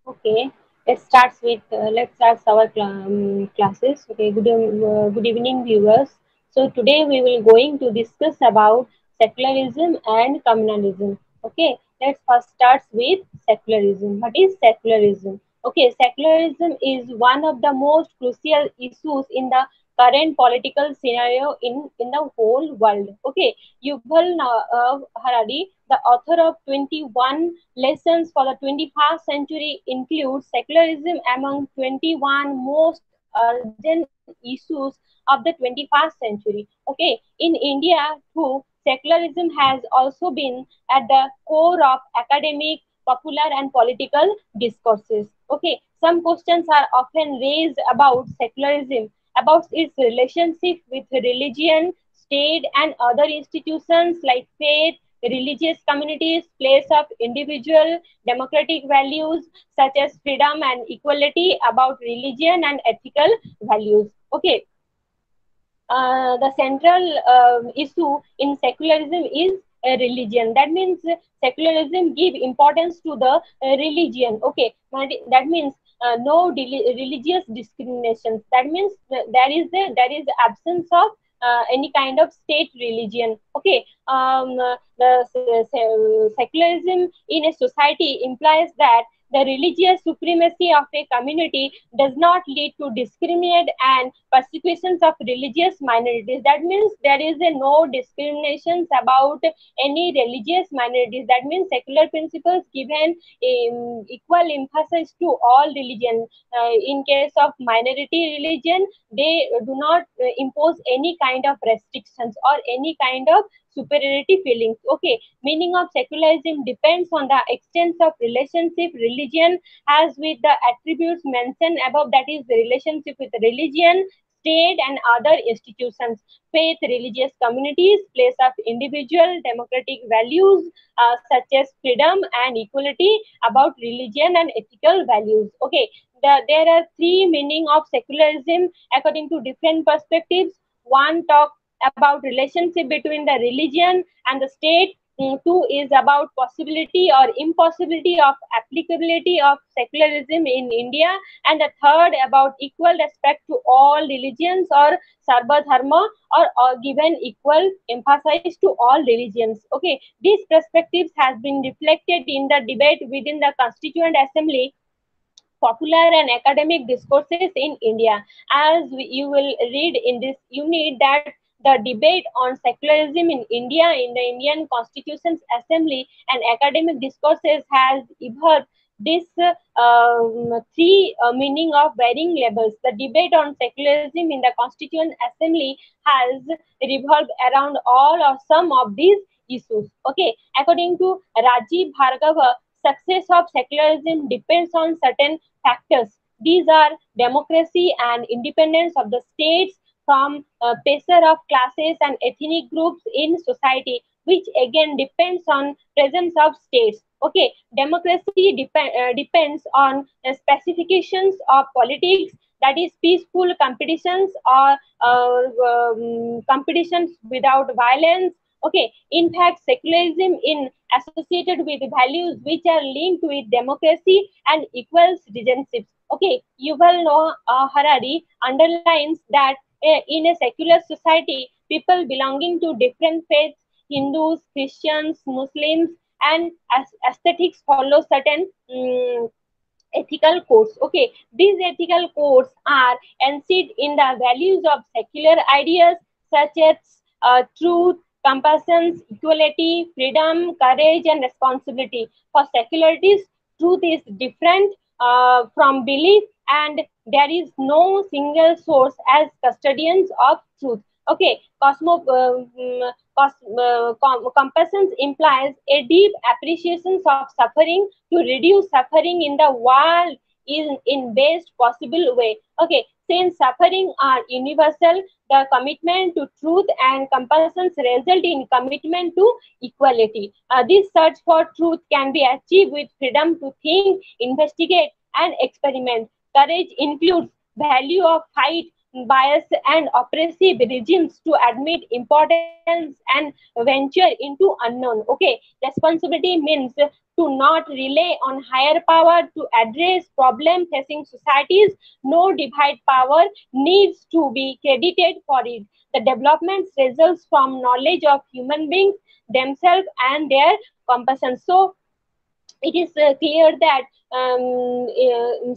Okay, let's start our classes. Okay, good evening, viewers. So today we will going to discuss about secularism and communalism. Okay, let's first start with secularism. What is secularism? Okay, secularism is one of the most crucial issues in the current political scenario in the whole world. Okay, Yuval Harari, the author of 21 lessons for the 21st century include secularism among 21 most urgent issues of the 21st century. Okay, in India too, secularism has also been at the core of academic, popular, and political discourses. Okay, some questions are often raised about secularism, about its relationship with religion, state, and other institutions like faith, religious communities, place of individual democratic values such as freedom and equality, about religion and ethical values. Okay, the central issue in secularism is religion. That means secularism give importance to the religion. Okay, that means no religious discriminations. That means there is absence of any kind of state religion. Okay, the secularism in a society implies that the religious supremacy of a community does not lead to discriminate and persecutions of religious minorities. That means there is a no discriminations about any religious minorities. That means secular principles given equal emphasis to all religion. In case of minority religion, they do not impose any kind of restrictions or any kind of superiority feelings. Okay, meaning of secularism depends on the extent of relationship religion has with the attributes mentioned above, that is the relationship with religion, state, and other institutions, faith, religious communities, place of individual democratic values such as freedom and equality, about religion and ethical values. Okay, there are three meaning of secularism according to different perspectives. One talk about relationship between the religion and the state. Two is about possibility or impossibility of applicability of secularism in India, and the third about equal respect to all religions or sarva dharma, or given equal emphasis to all religions. Okay, these perspectives has been reflected in the debate within the Constituent Assembly, popular and academic discourses in India. As you will read in this unit that the debate on secularism in India in the Indian Constitution's Assembly and academic discourses has evolved this three meaning of varying levels. The debate on secularism in the Constituent Assembly has revolved around all or some of these issues. Okay, according to Rajiv Bhargava, success of secularism depends on certain factors. These are democracy and independence of the states from pressure of classes and ethnic groups in society, which again depends on presence of states. Okay, democracy depends on specifications of politics, that is peaceful competitions or competitions without violence. Okay, in fact, secularism in associated with values which are linked with democracy and equal citizenships. Okay, Yuval Noah Harari underlines that in a secular society, people belonging to different faiths, Hindus, Christians, Muslims, and aesthetics follow certain ethical codes. Okay, these ethical codes are enshrined in the values of secular ideas such as truth, compassion, equality, freedom, courage, and responsibility. For secularities, truth is different from belief, and there is no single source as custodians of truth. Okay, compassion implies a deep appreciation of suffering to reduce suffering in the world in best possible way. Okay, since suffering are universal, the commitment to truth and compassion result in commitment to equality. This search for truth can be achieved with freedom to think, investigate, and experiment. Courage includes value of fight bias and oppressive regimes to admit importance and venture into unknown. Okay, responsibility means to not rely on higher power to address problem facing societies. No divide power needs to be credited for it. The development results from knowledge of human beings themselves and their compassion. So it is clear that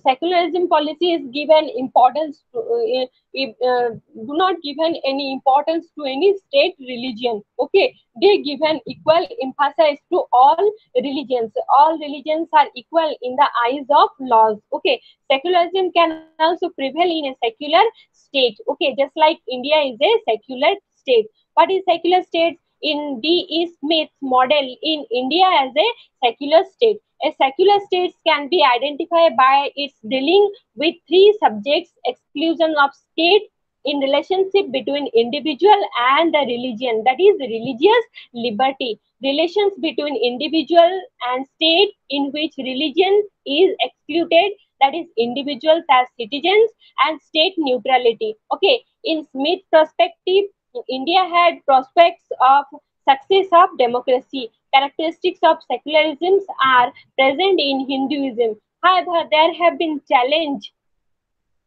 secularism policy is given importance to, do not given any importance to any state religion. Okay, they given equal emphasis to all religions. All religions are equal in the eyes of laws. Okay, secularism can also prevail in a secular state. Okay, just like India is a secular state. What is secular state? In D.E. Smith's model, in India as a secular state. A secular state can be identified by its dealing with three subjects: exclusion of state in relationship between individual and the religion, that is religious liberty; relations between individual and state in which religion is excluded, that is individuals as citizens; and state neutrality. Okay, in Smith's perspective, India had prospects of success of democracy. Characteristics of secularism are present in Hinduism. However, there have been challenges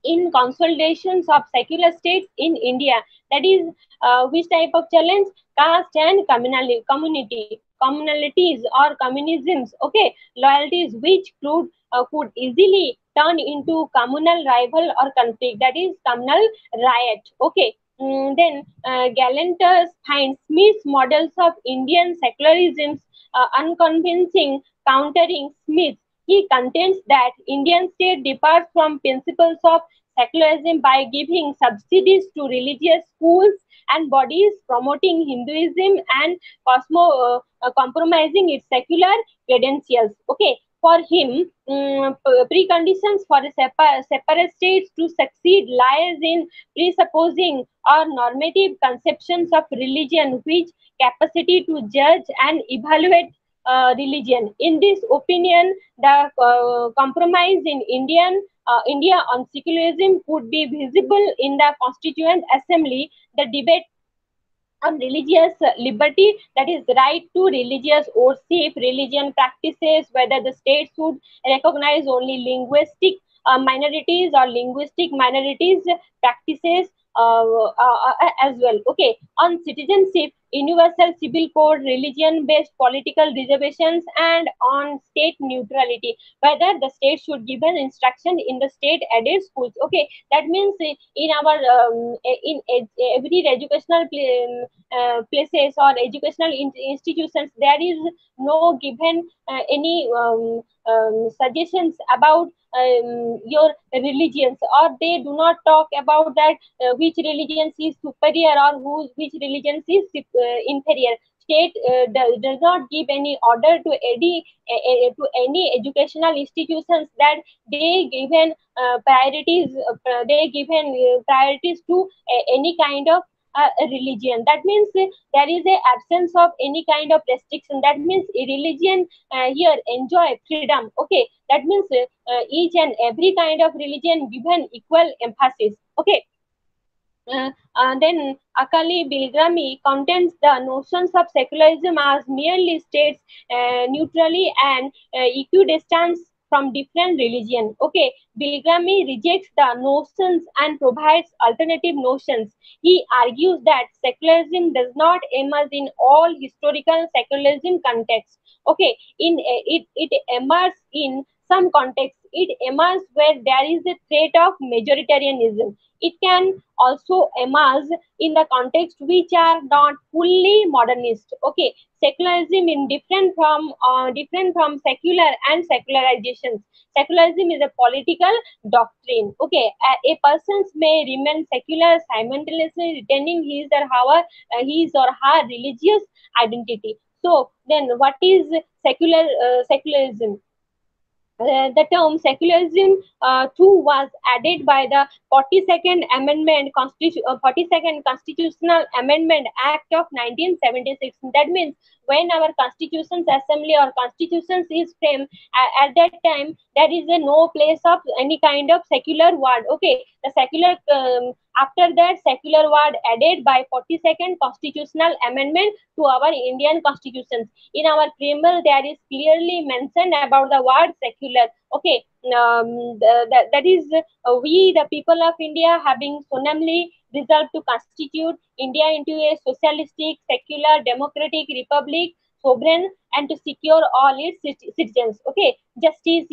in consolidations of secular states in India. That is, which type of challenge? Caste and communalities or communisms. Okay, loyalties which could easily turn into communal rival or conflict. That is communal riot. Okay. Then Galanter finds Smith's models of Indian secularism unconvincing, countering Smith. He contends that Indian state departs from principles of secularism by giving subsidies to religious schools and bodies, promoting Hinduism and compromising its secular credentials. Okay, for him, preconditions for a separate states to succeed lies in presupposing or normative conceptions of religion, which capacity to judge and evaluate religion. In this opinion, the compromise in India on secularism could be visible in the Constituent Assembly. The debate on religious liberty, that is right to religious worship, religion practices, whether the state should recognize only linguistic minorities or linguistic minorities practices as well. Okay, on citizenship, universal civil code, religion based political reservations, and on state neutrality, whether the state should give an instruction in the state aided schools. Okay, that means in our every educational places or educational institutions, there is no given any suggestions about your religions, or they do not talk about that which religion is superior or which religion is inferior. State does not give any order to any educational institutions that they given they given priorities to any kind of a religion. That means there is a absence of any kind of restriction. That means a religion here enjoy freedom. Okay, that means each and every kind of religion given equal emphasis. Okay. Then Akali Bilgrami contends the notions of secularism as merely states neutrally and equidistant from different religion. Okay, Bilgrami rejects the notions and provides alternative notions. He argues that secularism does not emerge in all historical secularism contexts. Okay, in it emerges in some contexts. It emerges where there is a threat of majoritarianism. It can also emerge in the context which are not fully modernist. Okay, secularism in different from secular and secularizations. Secularism is a political doctrine. Okay, a person may remain secular simultaneously retaining his or her religious identity. So then, what is secularism? The term secularism too was added by the 42nd Constitutional Amendment Act of 1976. That means when our Constitution's Assembly or Constitutions is framed, at that time there is no place of any kind of secular word. Okay, the secular After that, secular word added by 42nd constitutional amendment to our Indian constitutions. In our preamble, there is clearly mentioned about the word secular. Okay, that is we, the people of India, having solemnly resolved to constitute India into a socialistic, secular, democratic republic, sovereign, and to secure all its citizens. Okay, justice,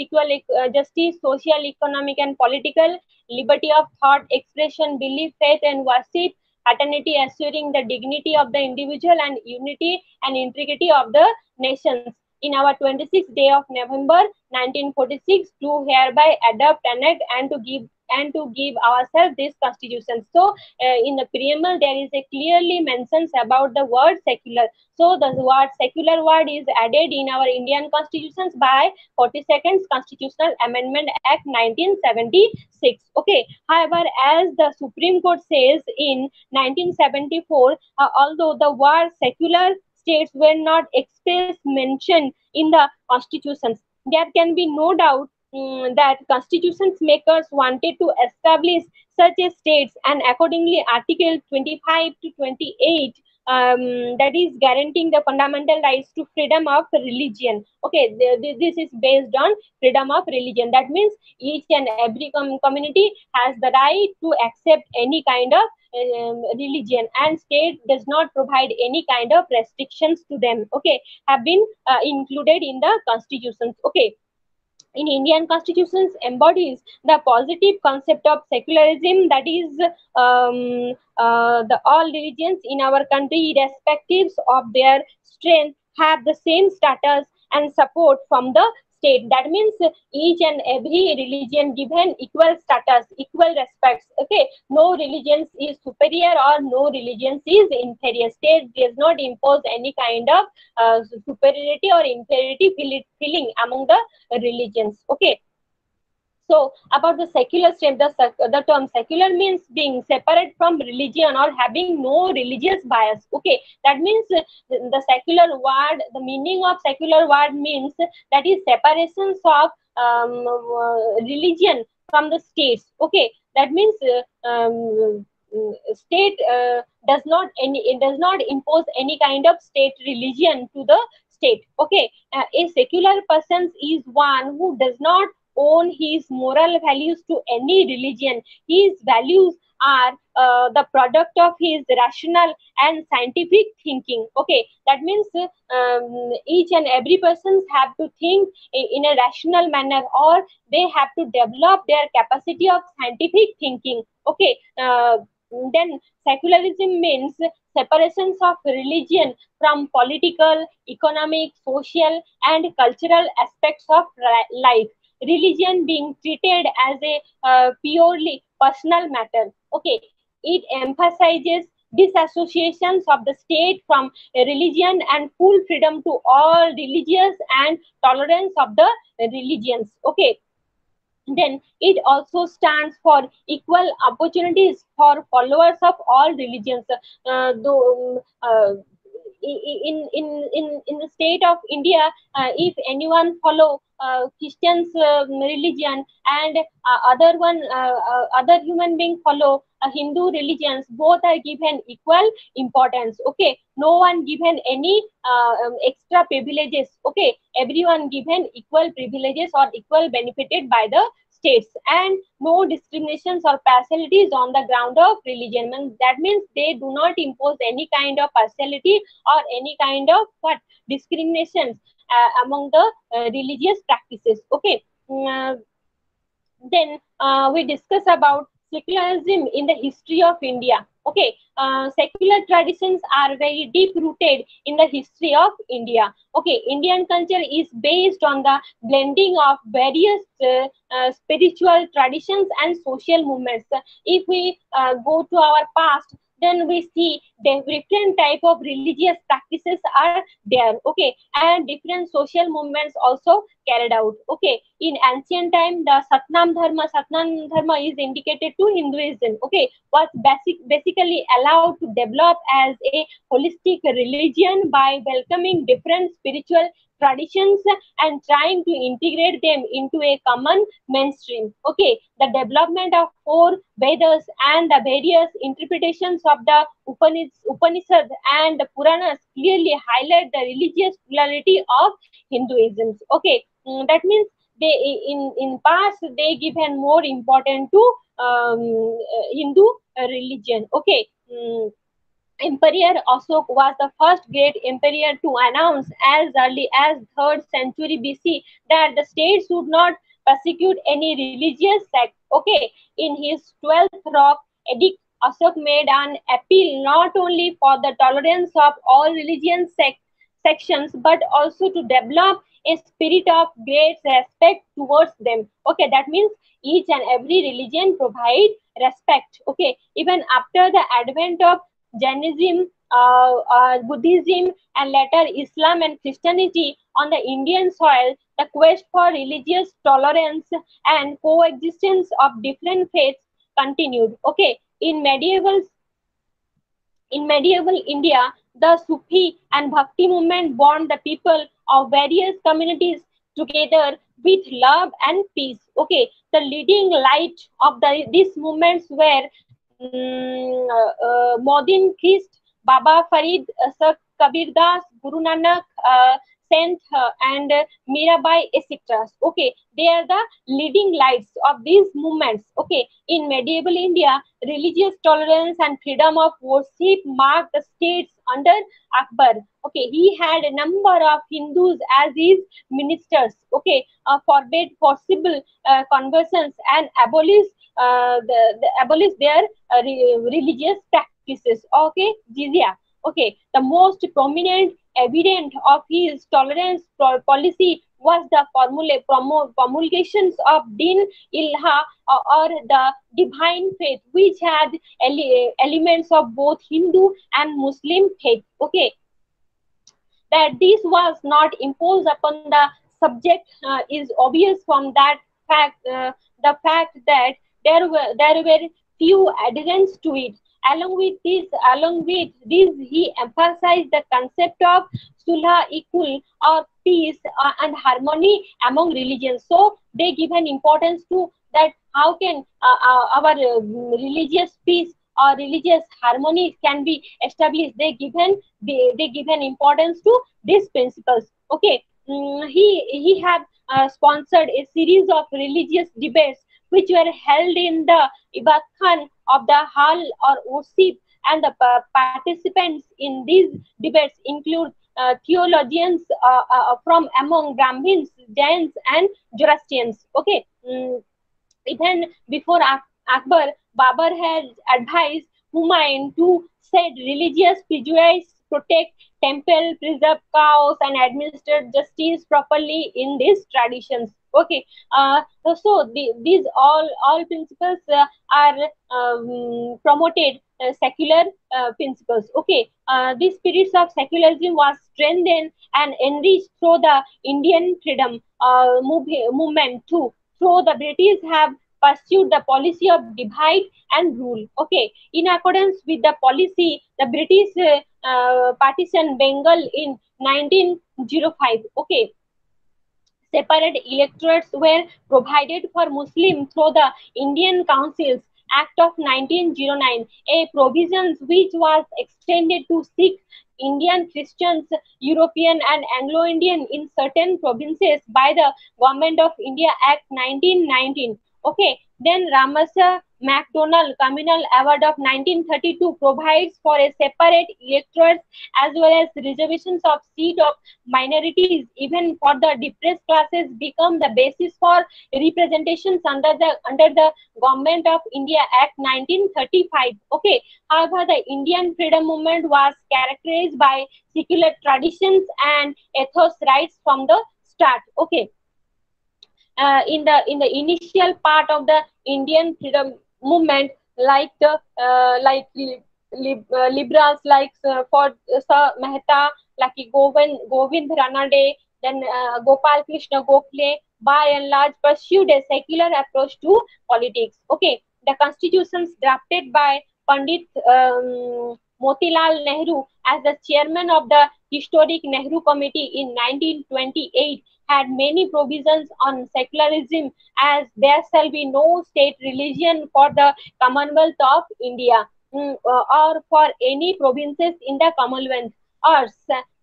social, economic, and political, liberty of thought, expression, belief, faith, and worship, fraternity, assuring the dignity of the individual and unity and integrity of the nations. In our 26th day of November 1946, to hereby adopt, enact, and to give ourselves this constitution. So, in the preamble, there is a clearly mentions about the word secular. So, the word secular word is added in our Indian constitutions by 42nd Constitutional Amendment Act 1976. Okay. However, as the Supreme Court says in 1974, although the word secular states were not express mentioned in the constitutions, there can be no doubt that constitutions makers wanted to establish such a states, and accordingly article 25 to 28, that is guaranteeing the fundamental rights to freedom of religion. Okay, this is based on freedom of religion. That means each and every community has the right to accept any kind of religion, and state does not provide any kind of restrictions to them. Okay, have been included in the constitutions. Okay, in Indian constitutions embodies the positive concept of secularism, that is the all religions in our country, irrespective of their strength, have the same status and support from the state. That means each and every religion given equal status, equal respects. Okay, no religion is superior or no religion is inferior. State does not impose any kind of superiority or inferiority feeling among the religions. Okay, so about the secular state, the term secular means being separate from religion or having no religious bias. Okay, that means the secular word, the meaning of secular word means that is separations of religion from the states. Okay, that means state it does not impose any kind of state religion to the state. Okay, a secular person is one who does not own his moral values to any religion. His values are the product of his rational and scientific thinking. Okay, that means each and every person have to think in a rational manner, or they have to develop their capacity of scientific thinking. Okay, then secularism means separations of religion from political, economic, social, and cultural aspects of life. Religion being treated as a purely personal matter. Okay, it emphasizes disassociations of the state from religion and full freedom to all religious and tolerance of the religions. Okay, then it also stands for equal opportunities for followers of all religions. Though in the state of India, if anyone follow Christians religion, and other human being follow Hindu religions, both are given equal importance. Okay, no one given any extra privileges. Okay, everyone given equal privileges or equal benefited by the states, and no discriminations or partialities on the ground of religion. That means they do not impose any kind of partiality or any kind of what discriminations among the religious practices. Okay, then we discuss about secularism in the history of India. Okay, secular traditions are very deep rooted in the history of India. Okay, Indian culture is based on the blending of various spiritual traditions and social movements. If we go to our past, then we see the different type of religious practices are there. Okay, and different social movements also carried out. Okay, in ancient time, the Satnam Dharma is indicated to Hinduism. Okay, was basically allowed to develop as a holistic religion by welcoming different spiritual traditions and trying to integrate them into a common mainstream. Okay, the development of four Vedas and the various interpretations of the Upanishads and the Puranas clearly highlight the religious plurality of Hinduism. Okay, that means they in past they given more important to Hindu religion. Okay. Emperor Asok was the first great emperor to announce as early as 3rd century BC that the state should not persecute any religious sect. Okay, in his 12th rock edict, Asok made an appeal not only for the tolerance of all religion sections but also to develop a spirit of great respect towards them. Okay, that means each and every religion provide respect. Okay, even after the advent of Jainism, Buddhism, and later Islam and Christianity on the Indian soil, the quest for religious tolerance and coexistence of different faiths continued. Okay, in medieval India, the Sufi and Bhakti movement bound the people of various communities together with love and peace. Okay, the leading light of these movements were Modin Christ, Baba Farid, Sir Kabir Das, Guru Nanak, Saint, and Mirabai, etc. Okay, they are the leading lights of these movements. Okay, in medieval India, religious tolerance and freedom of worship marked the states under Akbar. Okay, he had a number of Hindus as his ministers. Okay, forbade forcible conversions and abolish their religious practices. Okay, jizya. Okay, the most prominent evidence of his tolerance policy was the promulgations of Din Ilha or the divine faith, which had elements of both Hindu and Muslim faith. Okay, that this was not imposed upon the subject is obvious from that fact, the fact that there were few adherents to it. Along with this, he emphasized the concept of sulha, equal or peace and harmony among religions. So they give an importance to that. How can our religious peace or religious harmony can be established? They give an importance to these principles. Okay, he have sponsored a series of religious debates which were held in the Ibad Khan of the Hall or Osip, and the participants in these debates include theologians from among Brahmins, Jains, and Zoroastrians. Okay, even before Akbar, Babur had advised Humayun to set religious prejudice, protect temple, preserve cows, and administer justice properly in these traditions. Okay, these all principles are promoted secular principles. Okay, these spirits of secularism was strengthened and enriched through the Indian freedom movement too. So the British have pursued the policy of divide and rule. Okay, in accordance with the policy, the British partitioned Bengal in 1905. Okay, separate electorates were provided for Muslims through the Indian Councils Act of 1909, a provision which was extended to Sikh, Indian Christians, European and Anglo-Indian in certain provinces by the Government of India Act 1919. Okay, then Ramasa MacDonald Communal Award of 1932 provides for a separate electorate as well as reservations of seat of minorities, even for the depressed classes, become the basis for representations under the Government of India Act 1935. Okay, however, the Indian freedom movement was characterized by secular traditions and ethos rights from the start. Okay, in the initial part of the Indian freedom movement, like the liberals like for Sir Mehta, like Govind Ranade, then Gopal Krishna Gokhale, by and large pursued a secular approach to politics. Okay, the constitutions drafted by Pandit Motilal Nehru as the chairman of the historic Nehru Committee in 1928 had many provisions on secularism, as there shall be no state religion for the Commonwealth of India, or for any provinces in the Commonwealth, or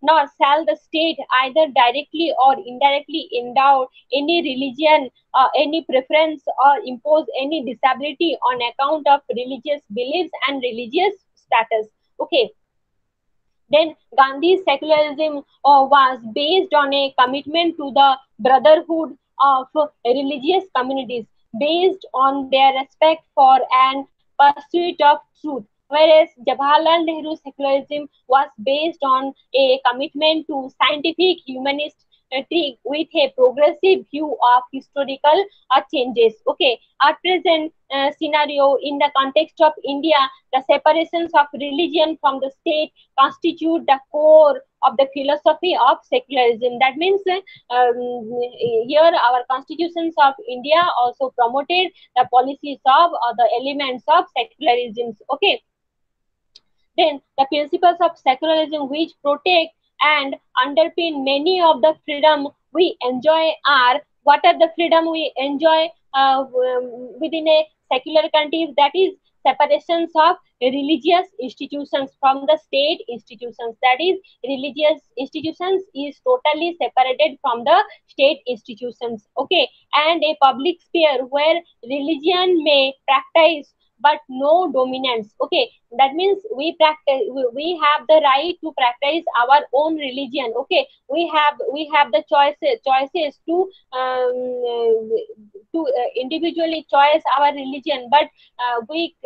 nor shall the state either directly or indirectly endow any religion, any preference, or impose any disability on account of religious beliefs and religious status. Okay, then Gandhi's secularism was based on a commitment to the brotherhood of religious communities, based on their respect for and pursuit of truth. Whereas Jawaharlal Nehru's secularism was based on a commitment to scientific humanist with a progressive view of historical changes. Okay, at present scenario in the context of India, the separations of religion from the state constitute the core of the philosophy of secularism. That means here our constitutions of India also promoted the policies of or the elements of secularism. Okay, then the principles of secularism which protect and underpin many of the freedom we enjoy are, what are the freedom we enjoy within a secular country? That is separations of religious institutions from the state institutions. That is, religious institutions is totally separated from the state institutions. Okay, and a public sphere where religion may practice but no dominance. Okay, that means we have the right to practice our own religion. Okay, we have the choices to individually choose our religion, but we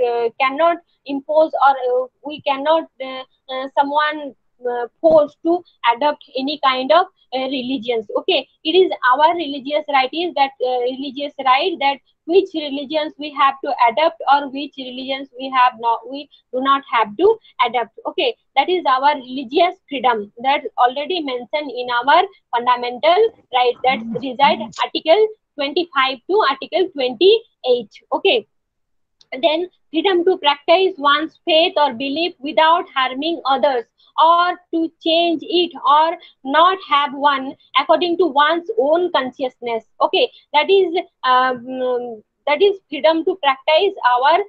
cannot impose, or we cannot someone forced to adopt any kind of religions. Okay, it is our religious right, is that religious right, that which religions we have to adapt or which religions we do not have to adapt. Okay, that is our religious freedom that already mentioned in our fundamental rights that reside article 25 to article 28. Okay, then freedom to practice one's faith or belief without harming others, or to change it or not have one according to one's own consciousness. Okay, that is freedom to practice our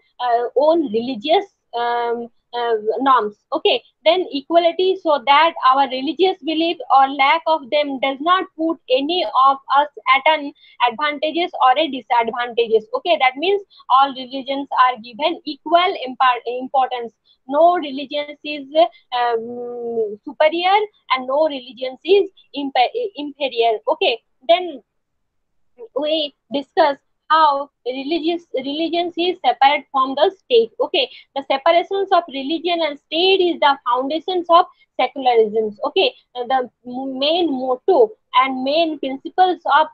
own religious norms. Okay, then equality, so that our religious belief or lack of them does not put any of us at an advantages or a disadvantages. Okay, that means all religions are given equal importance. No religion is superior and no religion is inferior. Okay, then we discuss how religions is separate from the state. Okay, the separations of religion and state is the foundations of secularism. Okay, the main motto and main principles of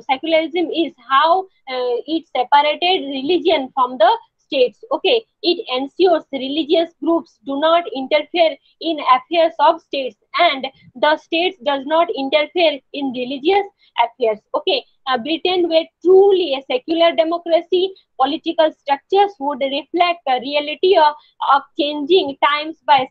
secularism is how it separated religion from the states. Okay, it ensures religious groups do not interfere in affairs of states, and the states does not interfere in religious affairs. Okay, Britain were truly a secular democracy, political structures would reflect the reality of changing times by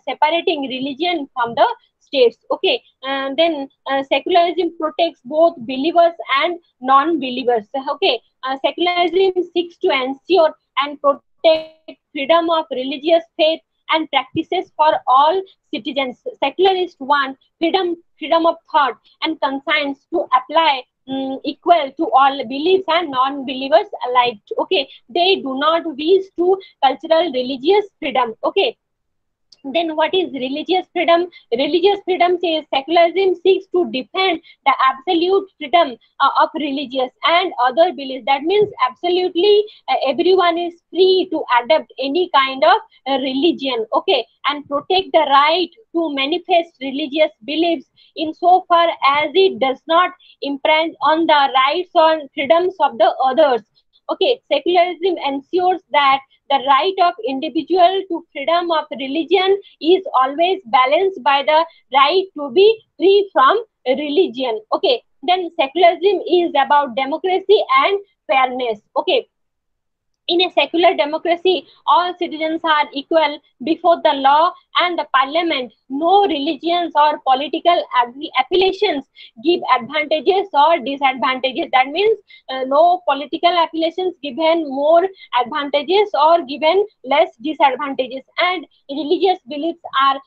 separating religion from the states. Okay, and then secularism protects both believers and non-believers. Okay, secularism seeks to ensure and protect freedom of religious faith and practices for all citizens. Secularists want freedom of thought and conscience to apply equal to all beliefs and non-believers alike. Okay, they do not wish to cultural religious freedom. Okay, then what is religious freedom? Religious freedom says secularism seeks to defend the absolute freedom of religious and other beliefs. That means absolutely everyone is free to adopt any kind of religion. Okay, and protect the right to manifest religious beliefs insofar as it does not impinge on the rights or freedoms of the others. Okay, secularism ensures that the right of individual to freedom of religion is always balanced by the right to be free from religion. Okay, Then secularism is about democracy and fairness. Okay, in a secular democracy, all citizens are equal before the law and the parliament. No religions or political affiliations give advantages or disadvantages. That means no political affiliations given more advantages or given less disadvantages. And religious beliefs are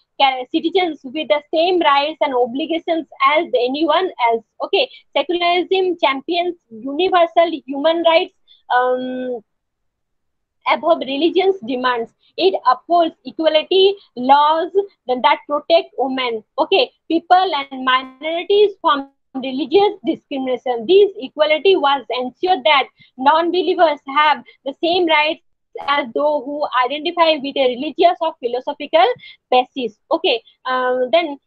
citizens with the same rights and obligations as anyone else. Okay, secularism champions universal human rights. Above religion's demands. It upholds equality laws that protect women, okay, people and minorities from religious discrimination. This equality was ensured that non-believers have the same rights as those who identify with a religious or philosophical basis. Okay, then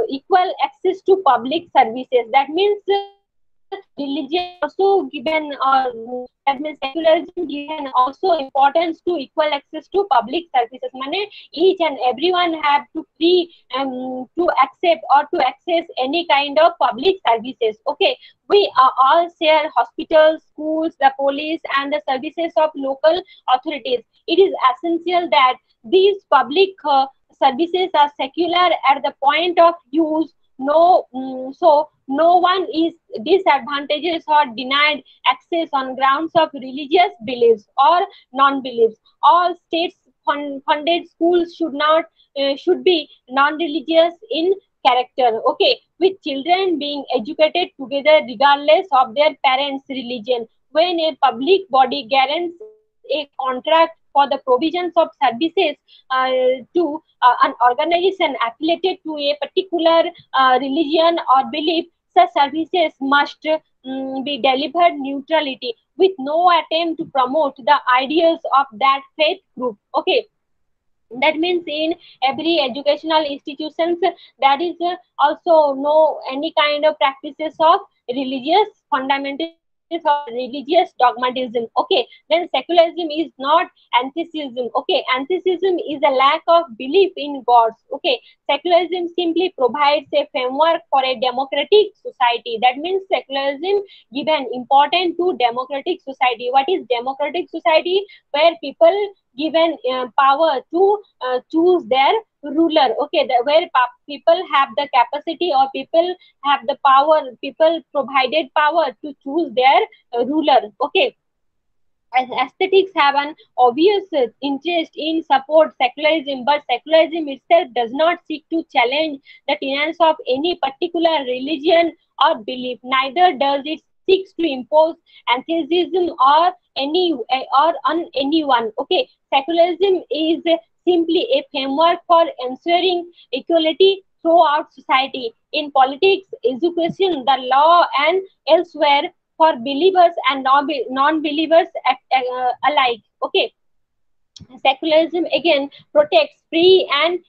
equal access to public services. That means religion also given, or that means secularism given also importance to equal access to public services. Mane each and everyone have to free to accept or to access any kind of public services. Okay, we all share hospitals, schools, the police, and the services of local authorities. It is essential that these public services are secular at the point of use. So no one is disadvantaged or denied access on grounds of religious beliefs or non-beliefs. All states funded schools should be non-religious in character. Okay, with children being educated together regardless of their parents' religion. When a public body guarantees a contract for the provisions of services to an organization affiliated to a particular religion or belief, such services must be delivered neutrality with no attempt to promote the ideas of that faith group. Okay, that means in every educational institutions that is also no any kind of practices of religious fundamentals or religious dogmatism. Okay, then secularism is not antitheism. Okay, antitheism is a lack of belief in gods. Okay, secularism simply provides a framework for a democratic society. That means secularism given important to democratic society. What is democratic society? Where people given power to choose their ruler. Okay, where people have the capacity or people have the power, people provided power to choose their ruler. Okay, as aesthetics have an obvious interest in support secularism, but secularism itself does not seek to challenge the tenets of any particular religion or belief. Neither does it seek to impose atheism or on anyone. Okay, secularism is simply a framework for ensuring equality throughout society in politics, education, the law, and elsewhere for believers and non-believers alike. Okay, secularism again protects free and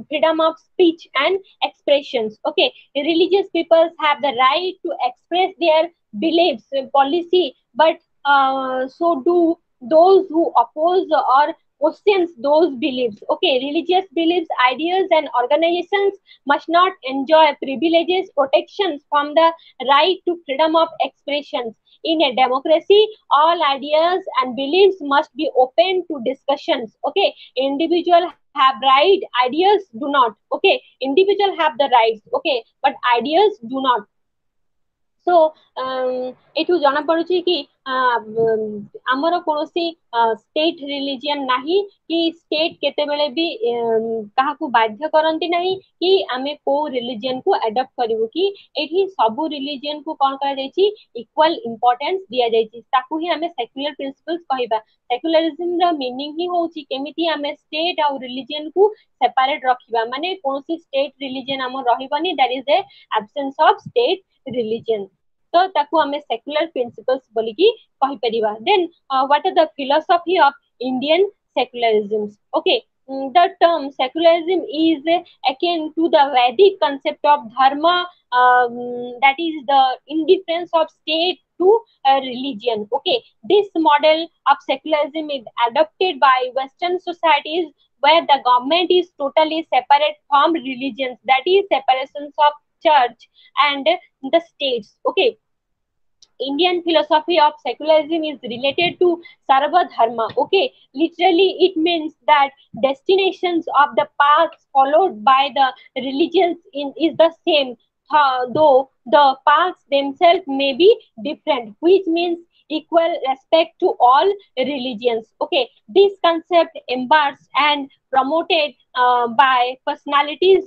freedom of speech and expressions. Okay, religious peoples have the right to express their beliefs, policy, but so do those who oppose or questions those beliefs. Okay, religious beliefs, ideas, and organizations must not enjoy privileges, protections from the right to freedom of expressions. In a democracy, all ideas and beliefs must be open to discussions. Okay, individual have right, ideas do not. Okay, individual have the rights, okay, but ideas do not. So ଏଠୁ ଜଣା ପଡୁଛି କି ଆମର କୌଣସି state religion ନାହିଁ କି state କେତେବେଳେ ବି କାହାକୁ ବାଧ୍ୟ କରନ୍ତି ନାହିଁ କି ଆମେ କୋଉ ରିଲିଜିଅନ କୁ ଆଡପ୍ଟ କରିବୁ କି ଏଠି ସବୁ ରିଲିଜିଅନ କୁ କଣ କରାଯାଇଛି ଇକ୍ୱାଲ ଇମ୍ପୋର୍ଟାନ୍ସ ଦିଆଯାଇଛି ତାକୁ ହିଁ ଆମେ ସେକ୍ୟୁଲାର ପ୍ରିନ୍ସିପଲ୍ସ କହିବା ସେକ୍ୟୁଲାରିଜିମ ର ମିନିଂ ହିଁ ହଉଛି କେମିତି ଆମେ ଷ୍ଟେଟ ଆଉ ରିଲିଜିଅନ କୁ ସେପାରେଟ ରଖିବା ମାନେ କୌଣସି ଷ୍ଟେଟ ରିଲିଜିଅନ ଆମର ରହିବନି that is a absence of state religion तो ताकू हमें secular principles बोली की कहि परिबा then what are the philosophy of Indian secularism okay the term secularism is akin to the Vedic concept of dharma that is the indifference of state to religion okay this model of secularism is adopted by western societies where the government is totally separate from religions that is separations of church and the states. Okay, Indian philosophy of secularism is related to Sarva Dharma. Okay, literally it means that destinations of the paths followed by the religions is the same, though the paths themselves may be different, which means equal respect to all religions. Okay, this concept embraced and promoted by personalities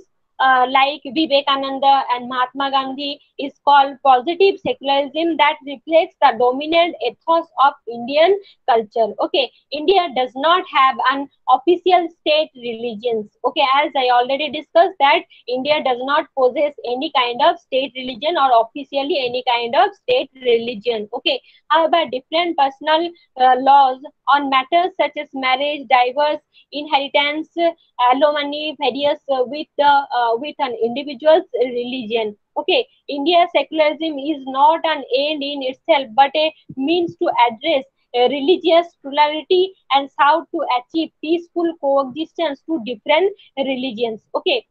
like Vivekananda and Mahatma Gandhi is called positive secularism that reflects the dominant ethos of Indian culture. Okay, India does not have an official state religions. Okay, as I already discussed that India does not possess any kind of state religion or officially any kind of state religion. Okay, however, different personal laws on matters such as marriage, divorce, inheritance, alimony various with an individual's religion. Okay, India's secularism is not an end in itself, but a means to address religious plurality and sought to achieve peaceful coexistence to different religions. Okay,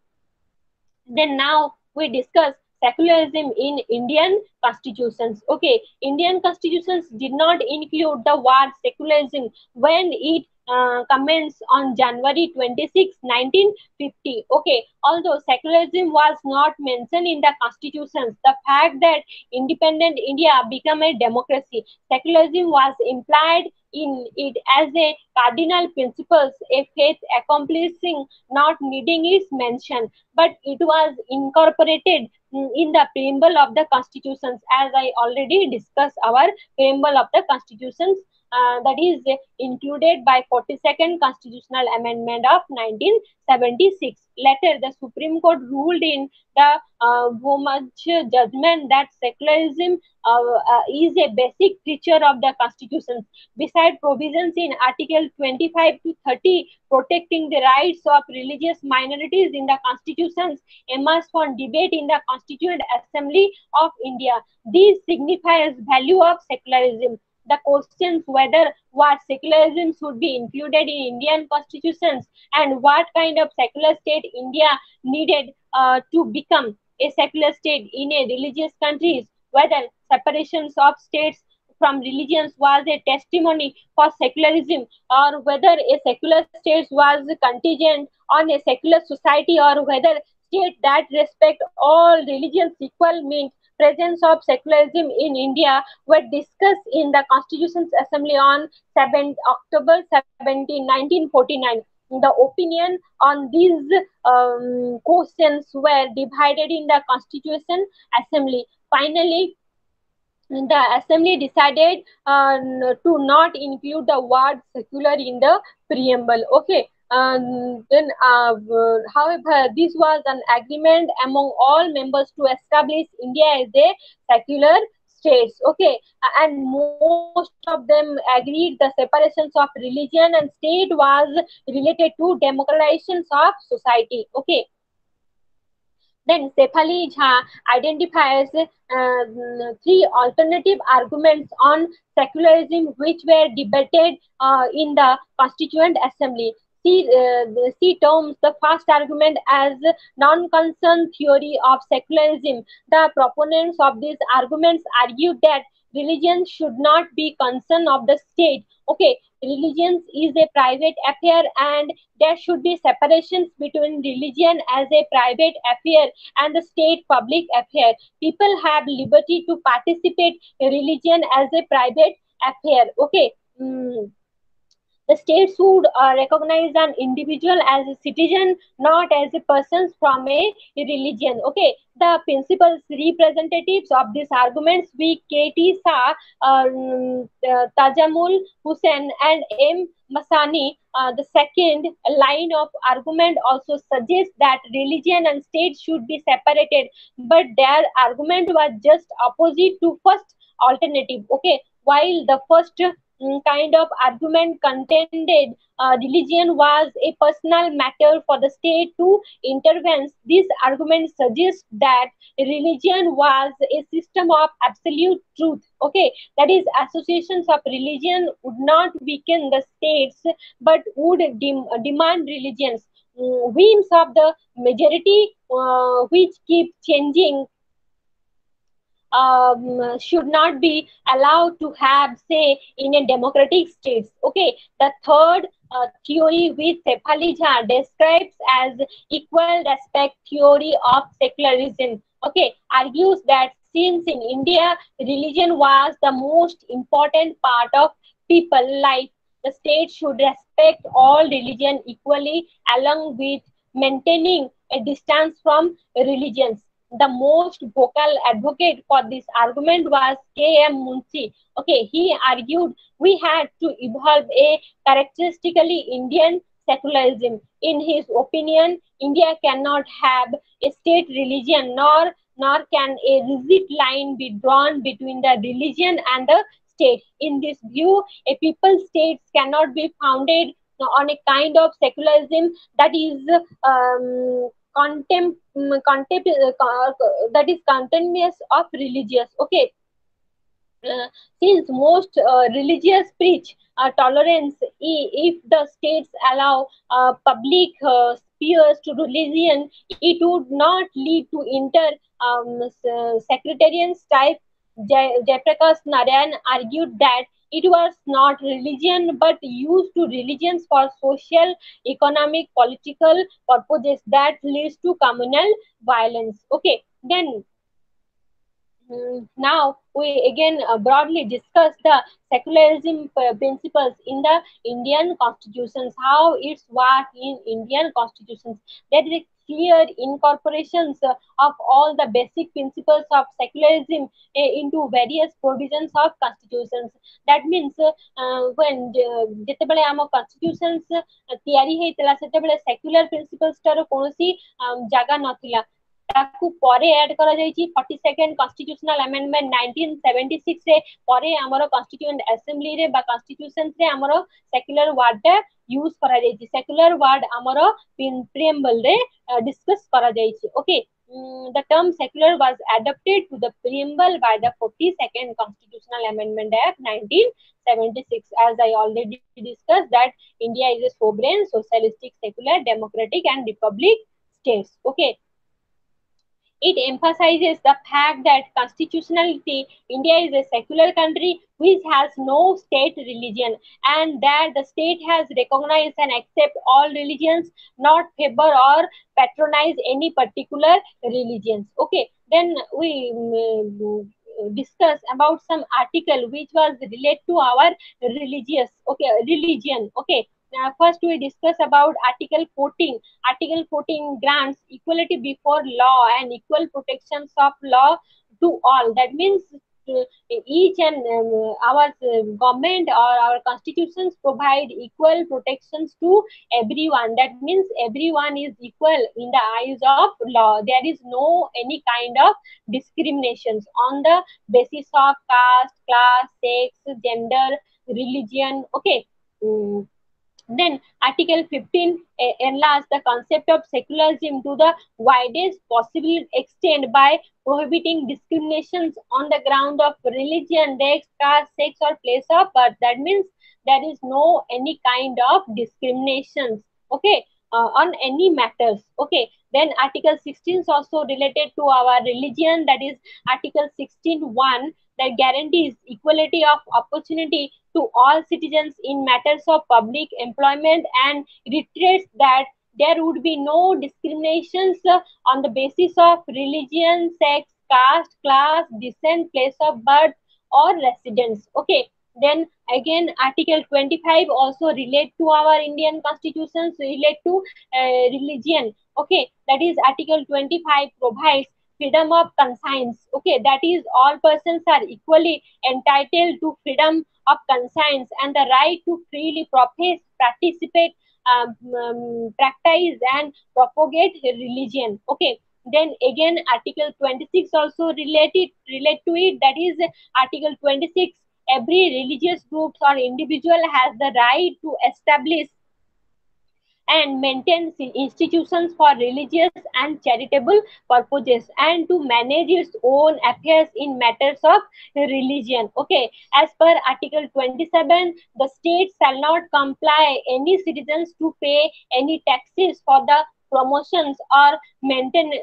then now we discuss secularism in Indian constitutions. Okay, Indian constitutions did not include the word secularism when it commenced on January 26, 1950. Okay, although secularism was not mentioned in the constitutions, the fact that independent India became a democracy, secularism was implied in it as a cardinal principle, a faith accomplishing not needing its mention, but it was incorporated in the preamble of the constitutions, as I already discussed our preamble of the constitutions, that is included by 42nd constitutional amendment of 1976. Later the Supreme Court ruled in the Gomaj judgment that secularism is a basic feature of the constitutions. Beside provisions in article 25 to 30 protecting the rights of religious minorities in the constitutions emerged for debate in the Constituent Assembly of India. This signifies value of secularism. The questions whether what secularism should be included in Indian constitutions and what kind of secular state India needed to become a secular state in a religious countries, whether separations of states from religions was a testimony for secularism, or whether a secular state was contingent on a secular society, or whether state that respect all religions equal meant presence of secularism in India were discussed in the Constitutions Assembly on 7 October 17, 1949. The opinion on these questions were divided in the Constitution Assembly. Finally, the assembly decided to not include the word secular in the preamble. Okay, however, this was an agreement among all members to establish India as a secular states. Okay, and most of them agreed the separations of religion and state was related to democratization of society. Okay, then Sefali Jha identifies three alternative arguments on secularism which were debated in the Constituent Assembly. She terms the first argument as non-concern theory of secularism. The proponents of these arguments argued that religion should not be concern of the state. Okay, religion is a private affair and there should be separations between religion as a private affair and the state public affair. People have liberty to participate religion as a private affair. Okay. The state should recognize an individual as a citizen, not as a person from a religion. Okay, the principal representatives of these arguments we K.T. Shah, Tajamul Hussain, and M. Masani. The second line of argument also suggests that religion and state should be separated, but their argument was just opposite to first alternative. Okay, while the first kind of argument contended religion was a personal matter for the state to intervene. This argument suggests that religion was a system of absolute truth. Okay, that is, associations of religion would not weaken the states but would demand religions. whims of the majority, which keep changing, should not be allowed to have say in a democratic state. Okay, the third theory, which Sefali Jha describes as equal respect theory of secularism, okay, argues that since in India religion was the most important part of people life, the state should respect all religion equally, along with maintaining a distance from religions. The most vocal advocate for this argument was K.M. Munshi. Okay, he argued we had to evolve a characteristically Indian secularism. In his opinion, India cannot have a state religion, nor can a rigid line be drawn between the religion and the state. In this view, a people state cannot be founded on a kind of secularism that is that is contagious of religious. Okay, since most religious preach tolerance, if the states allow public spheres to religion, it would not lead to sectarian type. Jayaprakash Narayan argued that it was not religion but used to religions for social, economic, political purposes that leads to communal violence. Okay, then now we again broadly discuss the secularism principles in the Indian constitutions, how it's work in Indian constitutions. There is a clear incorporations of all the basic principles of secularism into various provisions of constitutions. That means when ଯେତେବେଳେ ଆମ constitutions ତିଆରି ହେଇଥିଲା ସେତେବେଳେ secular principles ଟାର କୌଣସି ଜାଗା ନଥିଲା, ତାକୁ ପରେ ଆଡ୍ କରାଯାଇଛି 42nd କନଷ୍ଟିଟ୍ୟୁସନାଲ ଆମେଣ୍ଡମେଣ୍ଟ 1976 ରେ। ପରେ ଆମର କନଷ୍ଟିଟ୍ୟୁଏଣ୍ଟ ଆସେମ୍ବଲି ରେ ବା କନଷ୍ଟିଟ୍ୟୁସନ୍ସ ରେ ଆମର ସେକ୍ୟୁଲାର ୱାର୍ଡ ଟା ୟୁଜ କରାଯାଇଛି। ସେକ୍ୟୁଲାର ୱାର୍ଡ ଆମର ପ୍ରିଏମ୍ବଲ ରେ ଡିସ୍କସ କରାଯାଇଛି। Okay, the term secular was adopted to the preamble by the 42nd Constitutional Amendment Act 1976. As I already discussed, that India is a sovereign, socialistic, secular, democratic, and republic states. Okay, it emphasizes the fact that constitutionality, India is a secular country which has no state religion, and that the state has recognized and accept all religions, not favor or patronize any particular religions. Okay, then we discuss about some article which was related to our religion. Okay, now first we discuss about Article 14. Article 14 grants equality before law and equal protections of law to all. That means each and our government or our constitutions provide equal protections to everyone. That means everyone is equal in the eyes of law. There is no any kind of discriminations on the basis of caste, class, sex, gender, religion. Okay. Then Article 15 enlarged the concept of secularism to the widest possible extent by prohibiting discriminations on the ground of religion, race, caste, sex, or place of birth. That means there is no any kind of discriminations. Okay, on any matters. Okay. Then Article 16 is also related to our religion. That is Article 16(1) that guarantees equality of opportunity to all citizens in matters of public employment and reiterates that there would be no discriminations on the basis of religion, sex, caste, class, descent, place of birth, or residence. Okay. Then again, Article 25 also relate to our Indian constitutions, relate to religion. Okay, that is Article 25 provides freedom of conscience. Okay, that is all persons are equally entitled to freedom of conscience and the right to freely profess, participate, practice, and propagate religion. Okay. Then again, Article 26 also relate to it. That is Article 26. Every religious group or individual has the right to establish and maintains institutions for religious and charitable purposes, and to manage its own affairs in matters of religion. Okay, as per Article 27, the state shall not compel any citizens to pay any taxes for the promotions or maintenance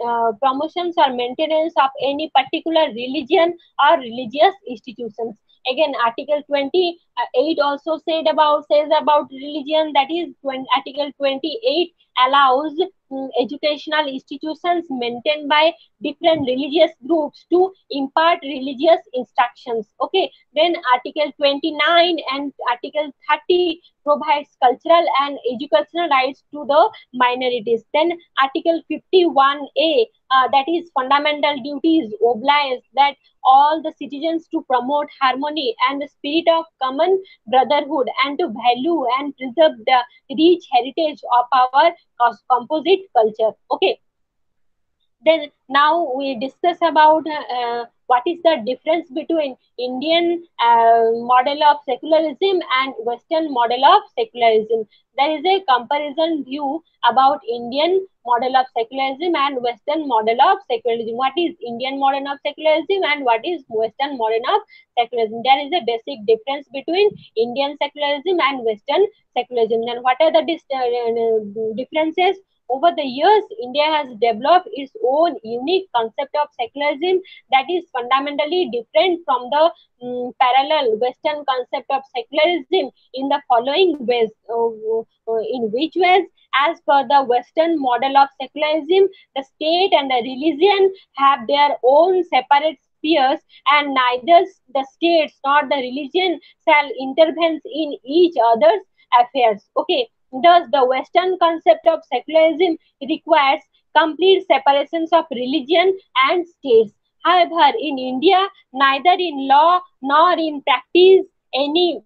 of any particular religion or religious institutions. Again, Article 28 also says about religion, that is Article 28 allows educational institutions maintained by different religious groups to impart religious instructions. Okay, then Article 29 and Article 30 provides cultural and educational rights to the minorities. Then Article 51A, that is fundamental duties, obliges that all the citizens to promote harmony and the spirit of common brotherhood, and to value and preserve the rich heritage of our composite culture. Okay, then now we discuss about what is the difference between Indian model of secularism and Western model of secularism. There is a comparison view about Indian model of secularism and Western model of secularism. What is Indian model of secularism and what is Western model of secularism? There is a basic difference between Indian secularism and Western secularism. Then what are the differences? Over the years, India has developed its own unique concept of secularism that is fundamentally different from the parallel Western concept of secularism in the following ways. In which ways? As per the Western model of secularism, the state and the religion have their own separate spheres, and neither the states nor the religion shall intervene in each other's affairs. Okay, thus, the Western concept of secularism requires complete separations of religion and states. However, in India, neither in law nor in practice any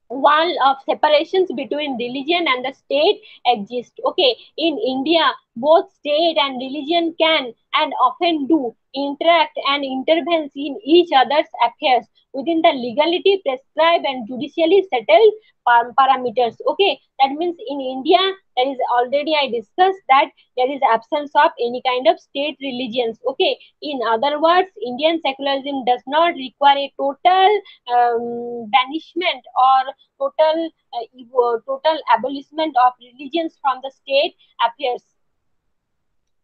wall of separations between religion and the state exist. Okay, in India, both state and religion can and often do interact and intervene in each other's affairs within the legality prescribed and judicially settled parameters. Okay, that means in India, there is already I discussed that there is absence of any kind of state religions. Okay, in other words, Indian secularism does not require a total banishment or total abolishment of religions from the state affairs.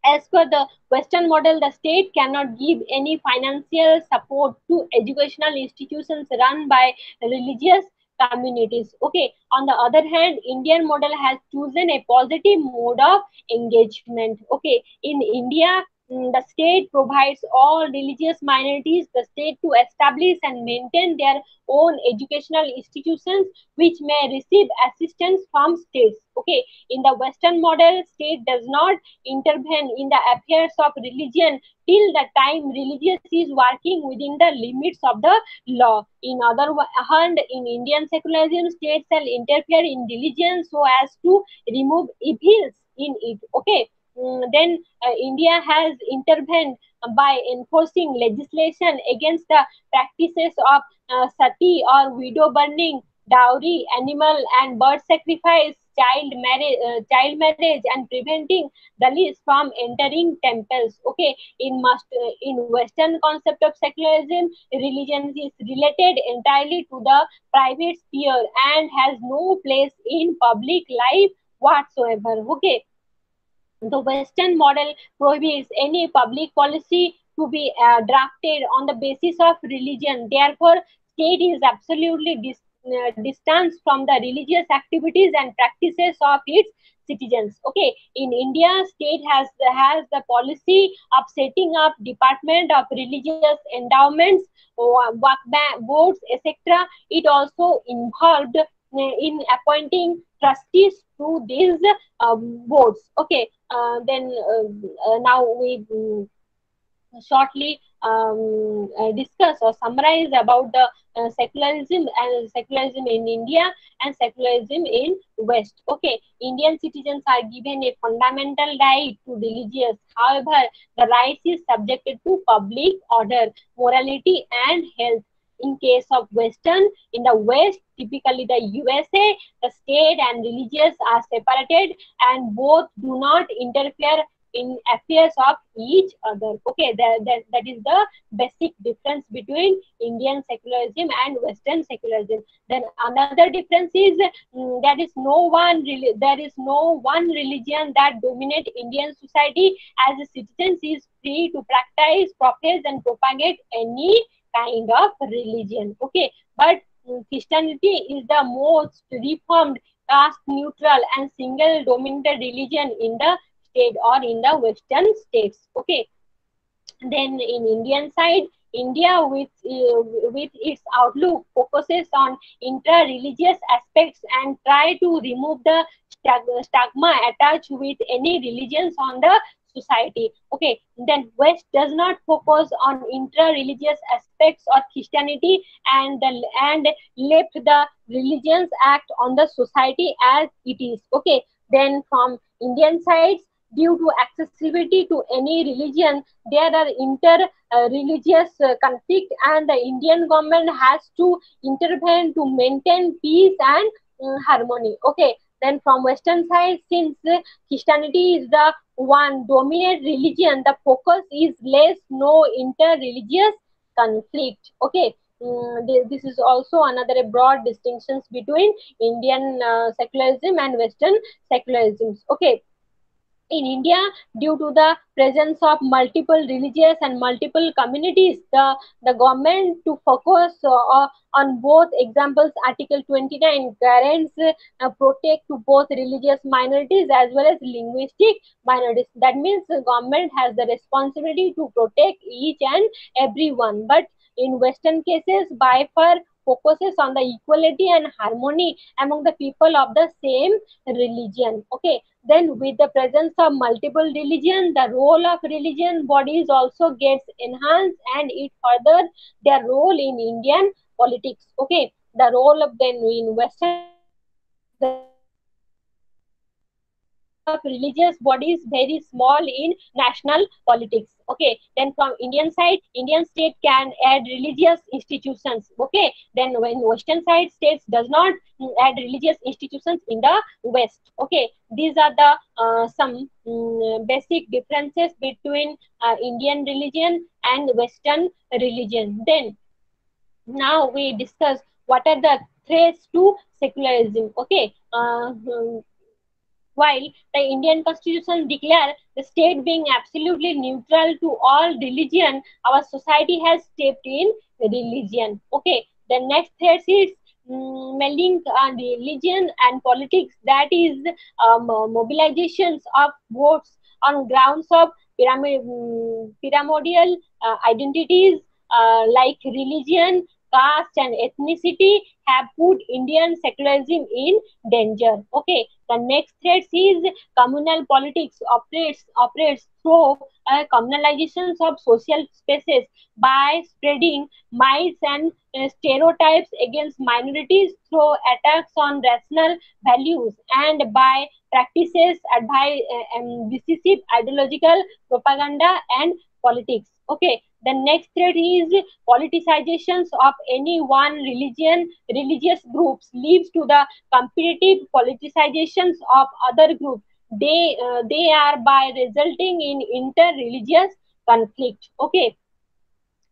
As per the Western model, the state cannot give any financial support to educational institutions run by religious communities. Okay. On the other hand, Indian model has chosen a positive mode of engagement. Okay. In India, the state provides all religious minorities the state to establish and maintain their own educational institutions which may receive assistance from states. Okay. In the Western model, state does not intervene in the affairs of religion till the time religious is working within the limits of the law. In other hand, in Indian secularism, state shall interfere in religion so as to remove evils in it. Okay. Then India has intervened by enforcing legislation against the practices of sati or widow burning, dowry, animal and bird sacrifice, child marriage, and preventing Dalits from entering temples. Okay, in Western concept of secularism, religion is related entirely to the private sphere and has no place in public life whatsoever. Okay, the Western model prohibits any public policy to be drafted on the basis of religion. Therefore, state is absolutely distanced from the religious activities and practices of its citizens. Okay, in India, state has the policy of setting up department of religious endowments, boards, etc. It also involved in appointing trustees to these boards. Okay, then now we shortly discuss or summarize about the secularism in India and secularism in West. Okay, Indian citizens are given a fundamental right to religious. However, the rights is subjected to public order, morality, and health. in case of Western, in the West, typically the USA, the state and religious are separated and both do not interfere in affairs of each other. Okay, that is the basic difference between Indian secularism and Western secularism. Then another difference is there is no one religion that dominate Indian society, as a citizen is free to practice, profess and propagate any kind of religion. Okay, but Christianity is the most reformed, caste neutral and single dominated religion in the state or in the Western states. Okay, then in Indian side, India with its outlook focuses on inter-religious aspects and try to remove the stigma attached with any religions on the society. Okay, then West does not focus on intra-religious aspects of Christianity and left the religions act on the society as it is. Okay, then from Indian sides, due to accessibility to any religion, there are inter-religious conflict, and the Indian government has to intervene to maintain peace and harmony. Okay, then from Western side, since Christianity is the one dominant religion, the focus is less, no inter-religious conflict. Okay, this is also another broad distinctions between Indian secularism and Western secularism. Okay, in India, due to the presence of multiple religious and multiple communities, the government to focus on both examples. Article 29 guarantees protect to both religious minorities as well as linguistic minorities. That means the government has the responsibility to protect each and everyone. But in Western cases, by far focuses on the equality and harmony among the people of the same religion. Okay, then with the presence of multiple religion, the role of religion bodies also gets enhanced and it further their role in Indian politics. Okay, the role of then in Western side, the role of religious bodies very small in national politics. Okay, then from Indian side, Indian state can add religious institutions. Okay, then when Western side, states does not add religious institutions in the West. Okay, these are the some basic differences between Indian religion and Western religion. Then now we discuss what are the threats to secularism. Okay, while the Indian Constitution declares the state being absolutely neutral to all religion, our society has stepped in religion. Okay, the next threat is melding religion and politics, that is mobilizations of votes on grounds of pyramidal identities like religion, caste and ethnicity have put Indian secularism in danger. Okay, the next threat is communal politics operates through communalizations of social spaces by spreading myths and stereotypes against minorities through attacks on rational values and by practices by decisive ideological propaganda and politics. Okay, the next threat is politicizations of any one religious groups leads to the competitive politicizations of other groups. They are by resulting in inter-religious conflict. Okay,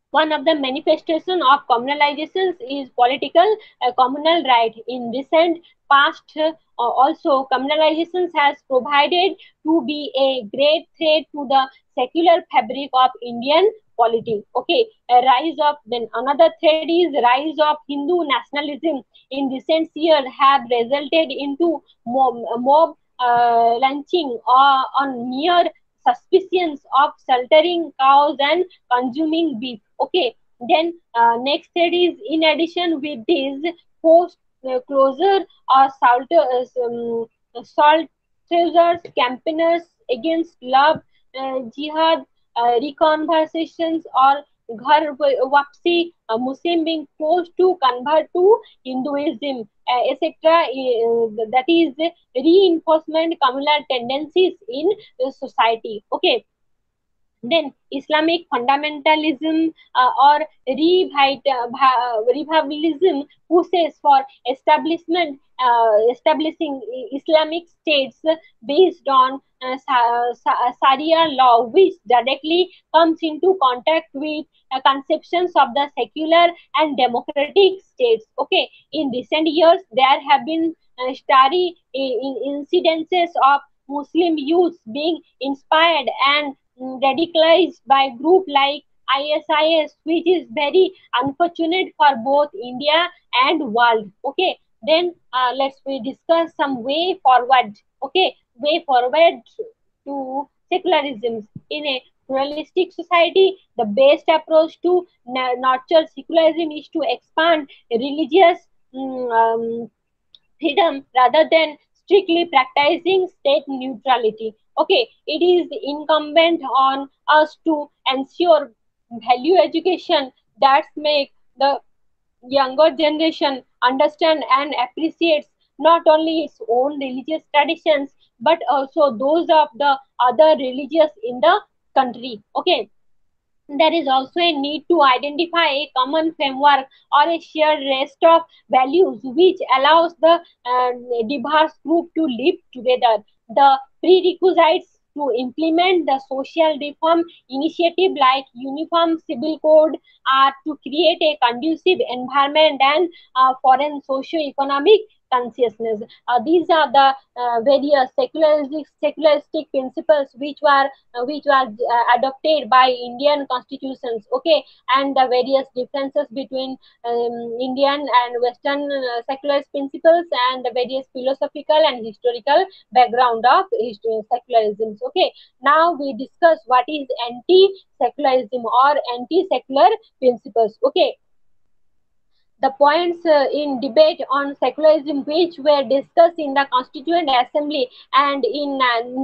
one of the manifestation of communalizations is political communal right. In recent past, also communalizations has provided to be a great threat to the secular fabric of Indian polity. Okay, a rise of then another threat is rise of Hindu nationalism in recent years have resulted into mob lynching on mere suspicions of slaughtering cows and consuming beef. Okay, then next thread is in addition with this post closure or salt campaigners against love, jihad, reconversions or ghar wapsi, Muslim being forced to convert to Hinduism, etc. That is reinforcement communal tendencies in society. Okay, Then Islamic fundamentalism or revivalism pushes for establishing Islamic states based on Sharia law, which directly comes into contact with conceptions of the secular and democratic states. Okay, in recent years, there have been starry incidences of Muslim youths being inspired and radicalized by group like ISIS, which is very unfortunate for both India and world. Okay, then let's we discuss some way forward. Okay, way forward to secularism in a pluralistic society. The best approach to nurture secularism is to expand religious mm, um, freedom rather than strictly practicing state neutrality. Okay, it is incumbent on us to ensure value education that make the younger generation understand and appreciates not only its own religious traditions but also those of the other religious in the country. Okay, there is also a need to identify a common framework or a shared rest of values which allows the diverse group to live together. The prerequisites to implement the social reform initiative like uniform civil code are to create a conducive environment and foreign socio-economic consciousness. These are the various secularistic principles which was adopted by Indian constitutions. Okay, and the various differences between Indian and Western secularist principles and the various philosophical and historical background of secularism. Okay, now we discuss what is anti-secularism or anti-secular principles. Okay, the points in debate on secularism which were discussed in the Constituent Assembly and in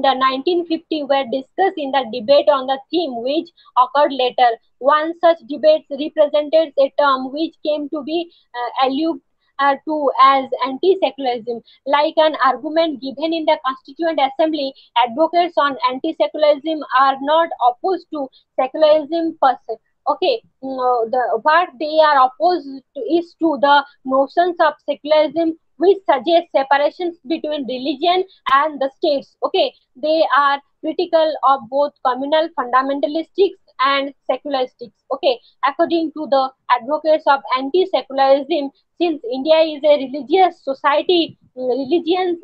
the 1950 were discussed in the debate on the theme which occurred later. One such debate represented a term which came to be alluded to as anti-secularism. Like an argument given in the Constituent Assembly, advocates on anti-secularism are not opposed to secularism per se. Okay, what they are opposed to is to the notions of secularism which suggest separations between religion and the states. Okay, they are critical of both communal fundamentalistics and secularistics. Okay, according to the advocates of anti-secularism, since India is a religious society, religion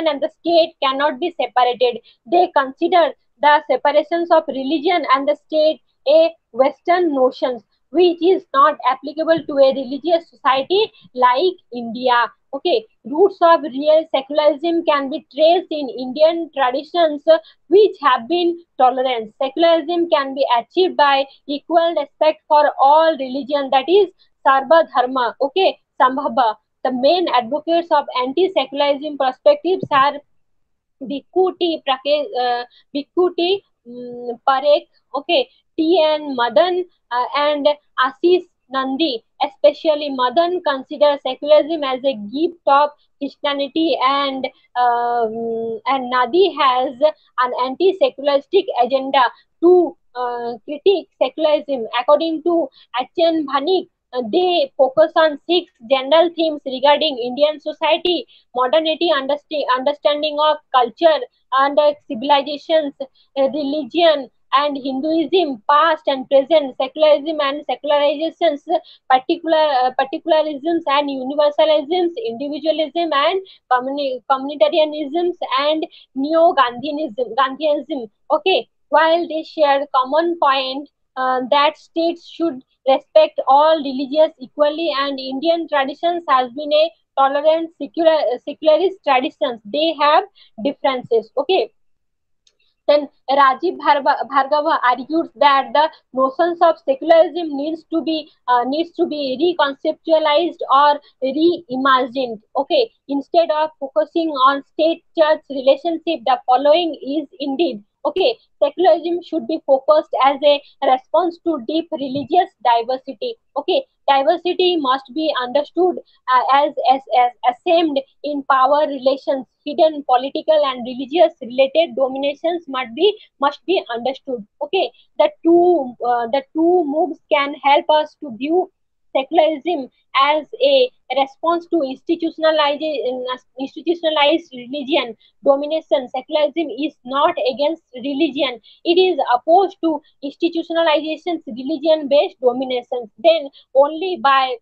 and the state cannot be separated. They consider the separations of religion and the state a Western notions which is not applicable to a religious society like India. Okay, roots of real secularism can be traced in Indian traditions which have been tolerant. Secularism can be achieved by equal respect for all religion, that is Sarva Dharma. Okay, Sambhava. The main advocates of anti-secularism perspectives are Bhikkhu T. Parekh, okay, T. N. Madan and Ashish Nandi. Especially Madan considers secularism as a gift of Christianity and Nadi has an anti-secularistic agenda to critique secularism. According to Achan Bhanik, they focus on six general themes regarding Indian society: modernity, understanding of culture and civilizations, religion and Hinduism, past and present, secularism and secularizations, particularisms and universalisms, individualism and communitarianisms, and Gandhianism. Okay, while they share common point that states should respect all religions equally, and Indian traditions has been a tolerant secularist traditions. They have differences. Okay, then Rajiv Bhargava argues that the notions of secularism needs to be reconceptualized or reimagined. Okay, instead of focusing on state-church relationship, the following is indeed Okay, secularism should be focused as a response to deep religious diversity. Okay, diversity must be understood as assumed in power relations, hidden political and religious related dominations must be understood. Okay, the two moves can help us to view secularism as a response to institutionalized religion domination. Secularism is not against religion, it is opposed to institutionalizations religion based dominations. Then only by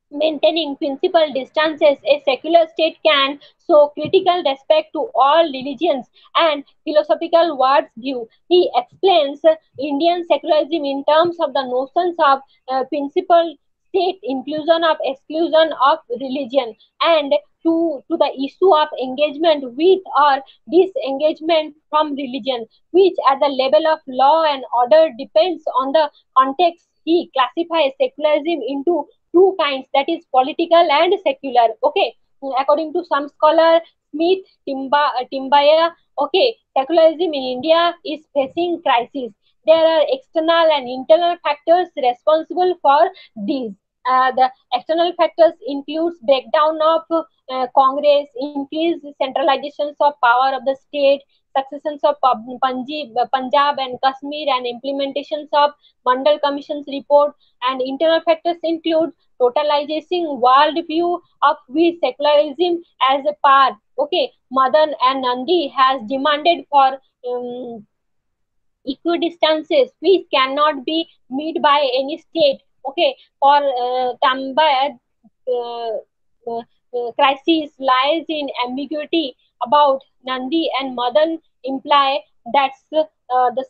maintaining principal distances, a secular state can show critical respect to all religions and philosophical worldview. He explains Indian secularism in terms of the notions of principal state, inclusion of exclusion of religion, and to the issue of engagement with or disengagement from religion, which at the level of law and order depends on the context. He classifies secularism into two kinds, that is political and secular. Okay, according to some scholar Smith Timbaya, okay, secularism in India is facing crisis. There are external and internal factors responsible for these. The external factors includes breakdown of Congress, increased centralizations of power of the state, successions of Punjab and Kashmir, and implementations of Mandal Commission's report. And internal factors include totalizing worldview of which secularism as a part. Okay, Madan and Nandi has demanded for equidistances which cannot be met by any state. Okay, for Tambad, uh, crisis lies in ambiguity about Nandi and Madan imply that the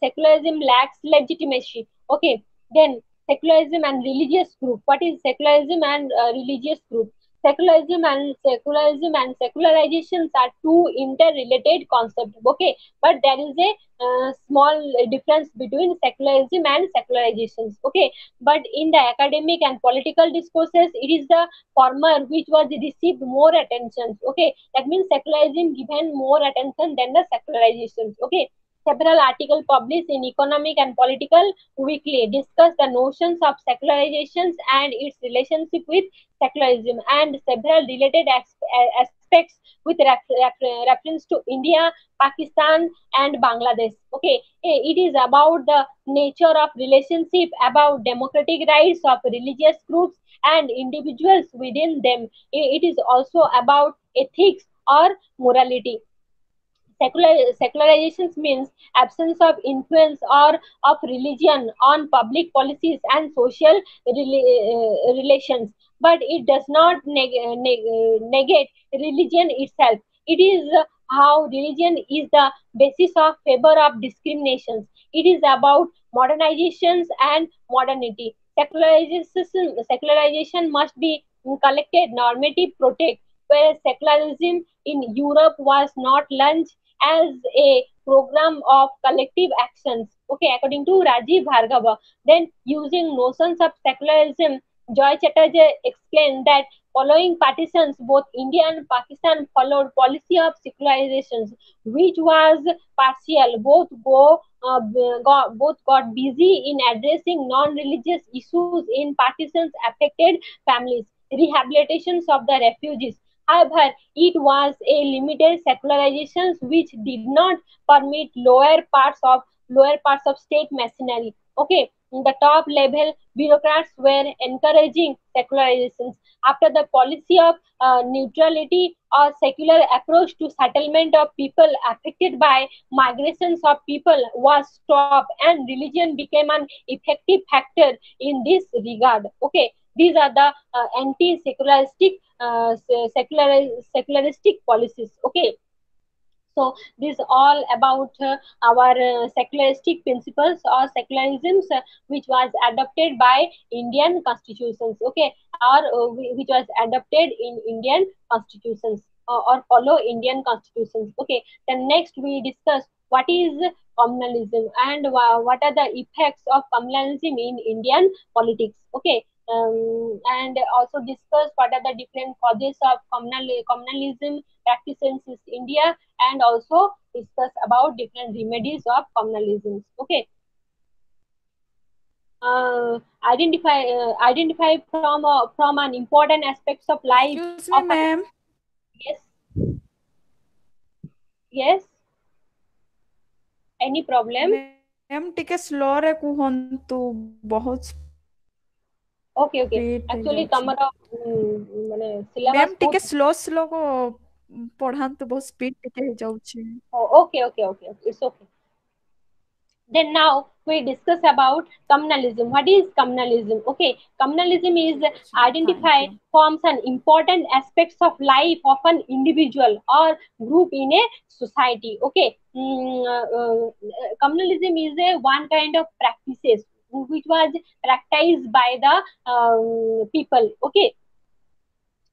secularism lacks legitimacy. Okay, then secularism and religious group. What is secularism and religious group? Secularism and secularizations are two interrelated concepts. Okay, but there is a small difference between secularism and secularizations. Okay, but in the academic and political discourses, it is the former which was received more attention. Okay, that means secularism given more attention than the secularizations. Okay, several articles published in economic and political weekly discuss the notions of secularizations and its relationship with secularism and several related aspects with reference to India, Pakistan, and Bangladesh. Okay, it is about the nature of relationship, about democratic rights of religious groups and individuals within them. It is also about ethics or morality. Secularizations means absence of influence or of religion on public policies and social relations, but it does not negate religion itself. It is how religion is the basis of favor of discriminations. It is about modernizations and modernity. Secularization must be collected normative protect, whereas secularism in Europe was not launched as a program of collective actions. Okay, according to Rajiv Bhargava. Then, using notions of secularism, Joy Chatterjee explained that following partitions, both India and Pakistan followed policy of secularizations, which was partial. Both got busy in addressing non-religious issues in partitions affected families, rehabilitations of the refugees. However, it was a limited secularizations which did not permit lower parts of state machinery. Okay, the top level bureaucrats were encouraging secularizations after the policy of neutrality or secular approach to settlement of people affected by migrations of people was stopped, and religion became an effective factor in this regard. Okay, these are the anti-secularistic secularistic policies. Okay, so this is all about our secularistic principles or secularisms which was adopted by Indian constitutions. Okay, or which was adopted in Indian constitutions or follow Indian constitutions. Okay, then next we discuss what is communalism and what are the effects of communalism in Indian politics. Okay, and also discuss what are the different causes of communalism practices in India, and also discuss about different remedies of communalism. Okay. Identify from an important aspects of life Excuse me, of an. ma'am. Yes. Yes. Any problem? Ma'am ଟିକେ ସ୍ଲୋରେ କୁହନ୍ତୁ ବହୁତ Okay, okay. Speed Actually ହେଇଯାଉଛି ତମର ମାନେ syllabus ma'am ଟିକେ ବହୁତ. Slow slow ପଢାନ୍ତୁ ବହୁତ speed ଟିକେ ହେଇଯାଉଛି Oh, okay, okay, okay, okay. It's okay. Then now we discuss about communalism. What is communalism? Okay, communalism is ଠିକ ଅଛି ma'am thank identify you forms an important aspects of life of an individual or group in a society. Okay, communalism is a one kind of practices which was practiced by the people. Okay,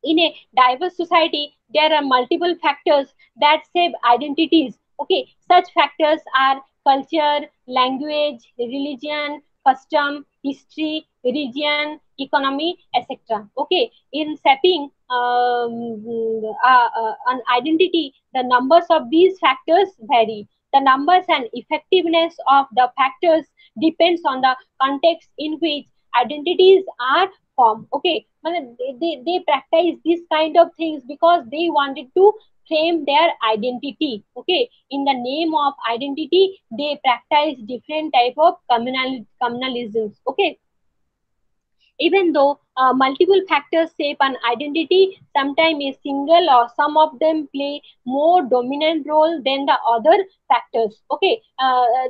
in a diverse society there are multiple factors that shape identities. Okay, such factors are culture, language, religion, custom, history, region, economy, etc. Okay, in shaping an identity, the numbers of these factors vary. The numbers and effectiveness of the factors depends on the context in which identities are formed. Okay, they practice this kind of things because they wanted to frame their identity. Okay, in the name of identity they practice different type of communalisms. Okay, even though multiple factors shape an identity, sometimes a single or some of them play more dominant role than the other factors. Okay,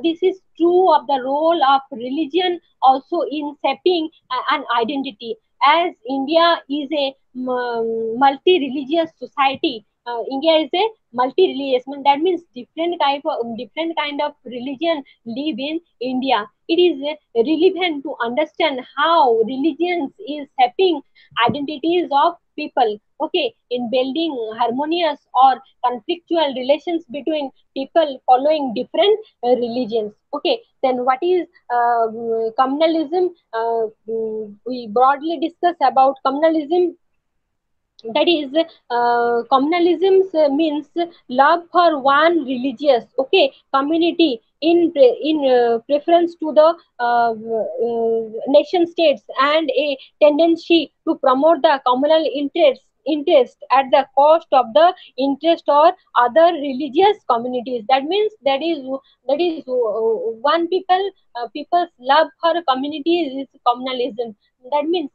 this is true of the role of religion also in shaping an identity. As India is a multi-religious society, India is a multi-religious. That means different kind of religion live in India. It is relevant to understand how religions is shaping identities of people. Okay, in building harmonious or conflictual relations between people following different religions. Okay, then what is communalism? We broadly discuss about communalism. That is communalism means love for one religious, okay, community in preference to the nation states, and a tendency to promote the communal interest at the cost of the interest or other religious communities. That means one people's love for community is communalism. That means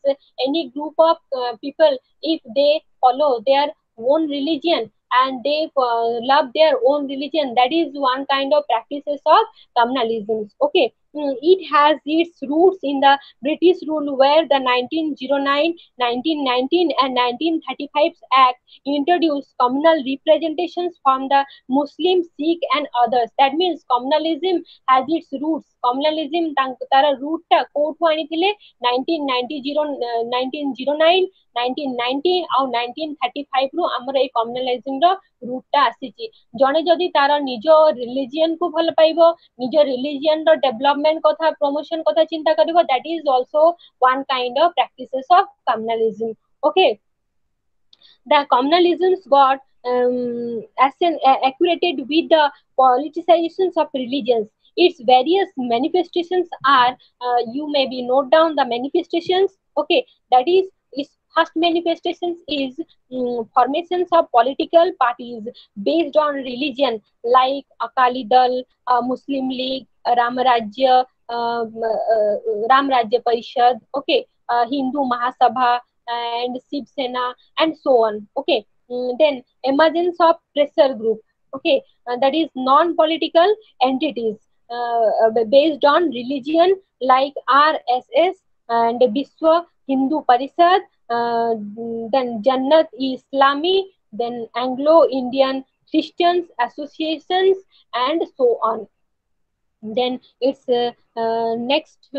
any group of people, if they follow their own religion and they love their own religion, that is one kind of practices of communalism. Okay. It has its roots in the British rule, where the 1909, 1919, and 1935 Act introduced communal representations from the Muslim, Sikh, and others. That means communalism has its roots. Communalism ତାର root ଟା କୋଉଠୁ ଆଣିଥିଲେ? 1909, 1990 ଆଉ 1935 ରୁ ଆମର ଏଇ କମ୍ୟୁନାଲିଜିମ ର route ଟା ଆସିଛି। ଜଣେ ଯଦି ତାର ନିଜ ରିଲିଜିୟନ କୁ ଭଲ ପାଇବ, ନିଜ ରିଲିଜିୟନ ର ଡେଭଲପମେଣ୍ଟ କଥା, ପ୍ରମୋସନ କଥା ଚିନ୍ତା କରିବ, that is also one kind of practices of communalism. Okay, the communalisms got accurate with the politicizations of religions. Its various manifestations are, you maybe note down the manifestations. Okay, that is, its first manifestations is formations of political parties based on religion, like Akali Dal, Muslim League, Ram Rajya, Ram Rajya Parishad, okay, Hindu Mahasabha, and Shiv Sena, and so on. Okay, then emergence of pressure group. Okay, that is non-political entities based on religion, like RSS and Biswa Hindu Parishad, then Jannat Islami, then Anglo-Indian Christians Associations, and so on. Then its next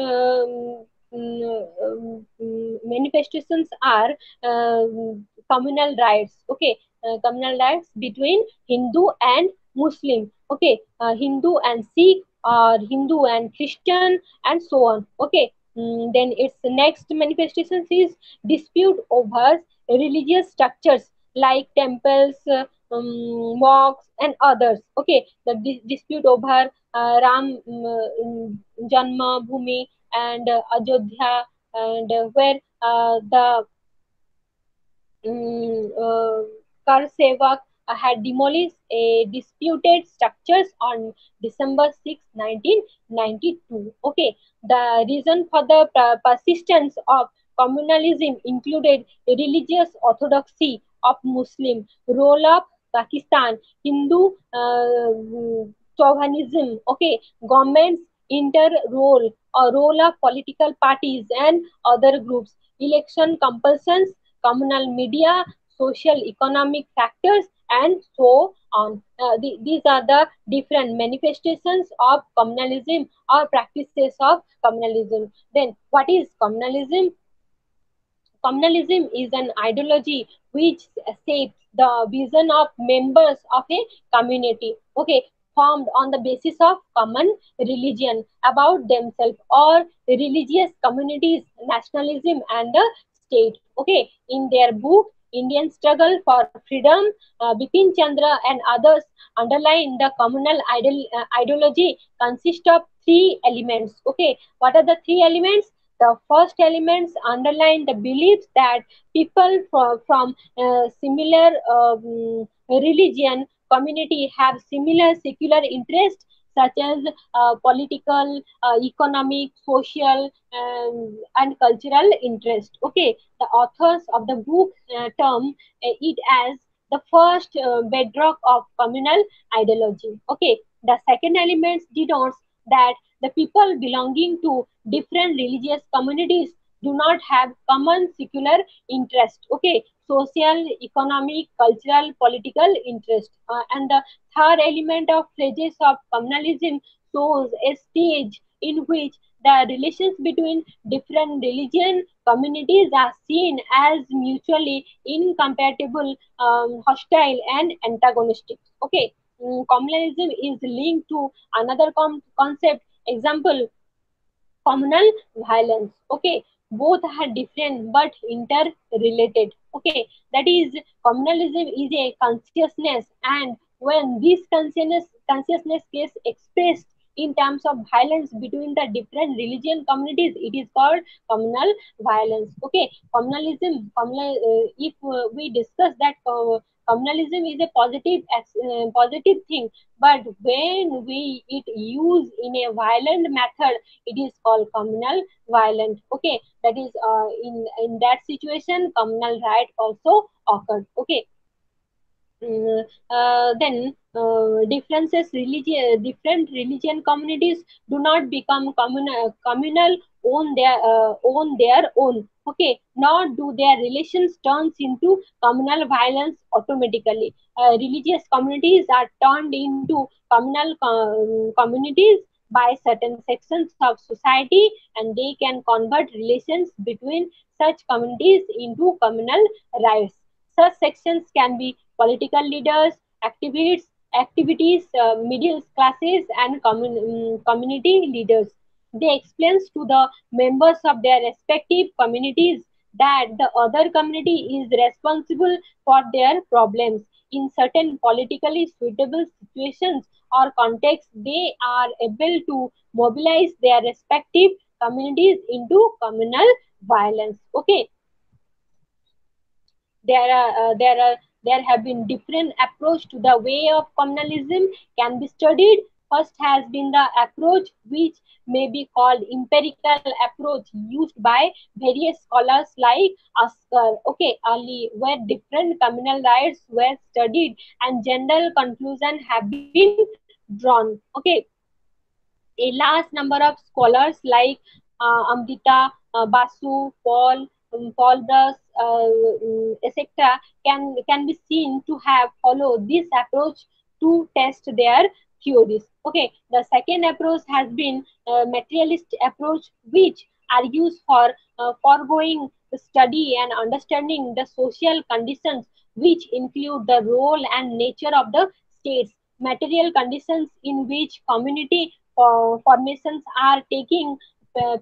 manifestations are communal rights. Okay, communal rights between Hindu and Muslim. Okay, Hindu and Sikh, or Hindu and Christian, and so on. Okay, Then its next manifestations is dispute over religious structures like temples, mosques, and others. Okay, the dispute over Janma Bhumi and Ajodhya, and where the Karsevak had demolished a disputed structures on December 6, 1992. Okay, the reason for the persistence of communalism included religious orthodoxy of Muslim, role of Pakistan, Hindu chauvinism. Okay, governments inter role or role of political parties and other groups, election compulsions, communal media, social economic factors, and so on. These are the different manifestations of communalism or practices of communalism. Then, what is communalism? Communalism is an ideology which shapes the vision of members of a community, okay, formed on the basis of common religion about themselves or religious communities, nationalism, and the state. Okay, in their book Indian Struggle for Freedom, Bipin Chandra and others underline the communal ideology consists of three elements. Okay, what are the three elements? The first elements underline the beliefs that people from similar religion community have similar secular interests such as political, economic, social, and cultural interest. Okay, the authors of the book term it as the first bedrock of communal ideology. Okay, the second element denotes that the people belonging to different religious communities do not have common secular interest. Okay, social, economic, cultural, political interest. And the third element of phrases of communalism shows a stage in which the relations between different religion communities are seen as mutually incompatible, hostile, and antagonistic. Okay, communalism is linked to another concept. Example, communal violence. Okay, both are different but interrelated. Okay, that is, communalism is a consciousness, and when this consciousness gets expressed in terms of violence between the different religion communities, it is called communal violence. Okay, if we discuss that communalism is a positive thing, but when we it use in a violent method, it is called communal violence. Okay, that is in that situation communal riot also occurred. Okay. Then different religion communities do not become communal on their own. Okay, nor do their relations turns into communal violence automatically. Religious communities are turned into communal communities by certain sections of society, and they can convert relations between such communities into communal rights. Such sections can be political leaders, activities, middle classes, and community leaders. They explain to the members of their respective communities that the other community is responsible for their problems. In certain politically suitable situations or contexts, they are able to mobilize their respective communities into communal violence. Okay, there have been different approach to the way of communalism can be studied. First has been the approach which may be called empirical approach used by various scholars like Oscar, okay, Ali, where different communal rights were studied and general conclusion have been drawn. Okay, a large number of scholars like Amrita, Basu, Paul Brush, etc., can be seen to have followed this approach to test their theories. Okay, the second approach has been materialist approach, which argues for foregoing the study and understanding the social conditions, which include the role and nature of the states, material conditions in which community formations are taking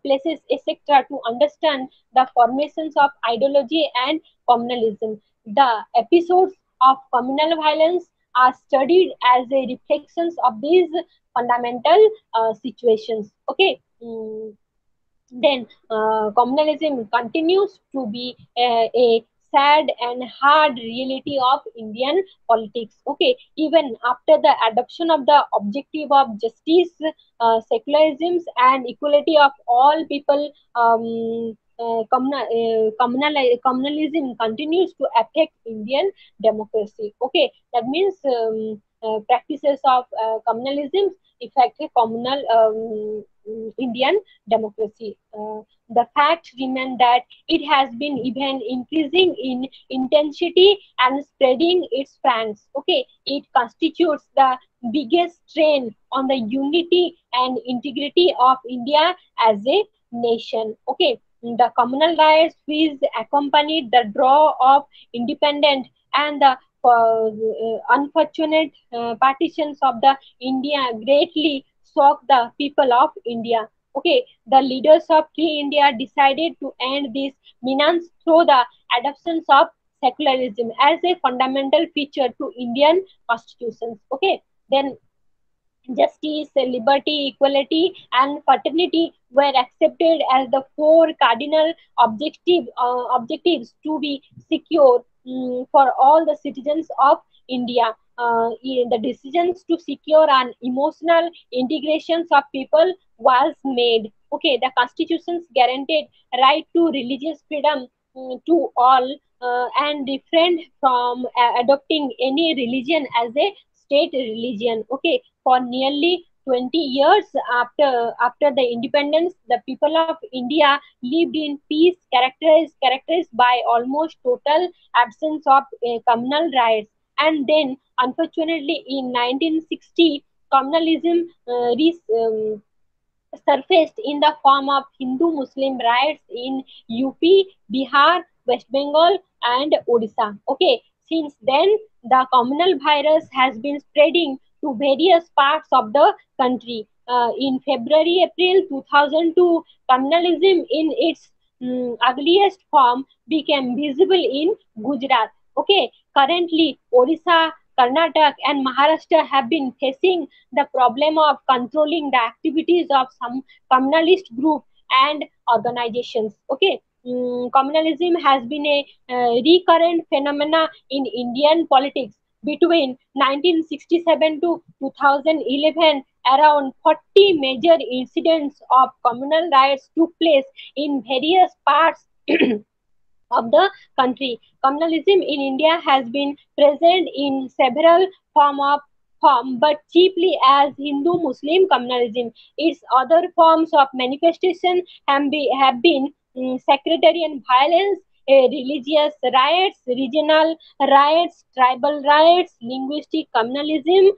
places, etc., to understand the formations of ideology and communalism. The episodes of communal violence are studied as a reflections of these fundamental situations. Okay. Then communalism continues to be a sad and hard reality of Indian politics. Okay, even after the adoption of the objective of justice, secularism, and equality of all people, communalism continues to affect Indian democracy. Okay, that means practices of communalism affect a communal Indian democracy. The fact remains that it has been even increasing in intensity and spreading its fangs. Okay, it constitutes the biggest strain on the unity and integrity of India as a nation. Okay, the communal riots which accompanied the draw of independence and the unfortunate partitions of the India greatly shocked the people of India. Okay, the leaders of Free India decided to end this menace through the adoption of secularism as a fundamental feature to Indian constitutions. Okay, then justice, liberty, equality, and fraternity were accepted as the four cardinal objectives to be secure for all the citizens of India. In the decisions to secure an emotional integrations of people was made. Okay, the constitutions guaranteed right to religious freedom to all and refrained from adopting any religion as a state religion. Okay, for nearly 20 years after the independence, the people of India lived in peace, characterized by almost total absence of communal riots. And then, unfortunately, in 1960, communalism surfaced in the form of Hindu-Muslim riots in UP, Bihar, West Bengal, and Odisha. Okay, since then, the communal virus has been spreading to various parts of the country. In February, April 2002, communalism in its ugliest form became visible in Gujarat. Okay, currently, Odisha, Karnataka, and Maharashtra have been facing the problem of controlling the activities of some communalist group and organizations. Okay, communalism has been a recurrent phenomena in Indian politics between 1967 to 2011. Around 40 major incidents of communal riots took place in various parts of the country. Communalism in India has been present in several but chiefly as Hindu-Muslim communalism. Its other forms of manifestation have been sectarian violence, religious riots, regional riots, tribal riots, linguistic communalism,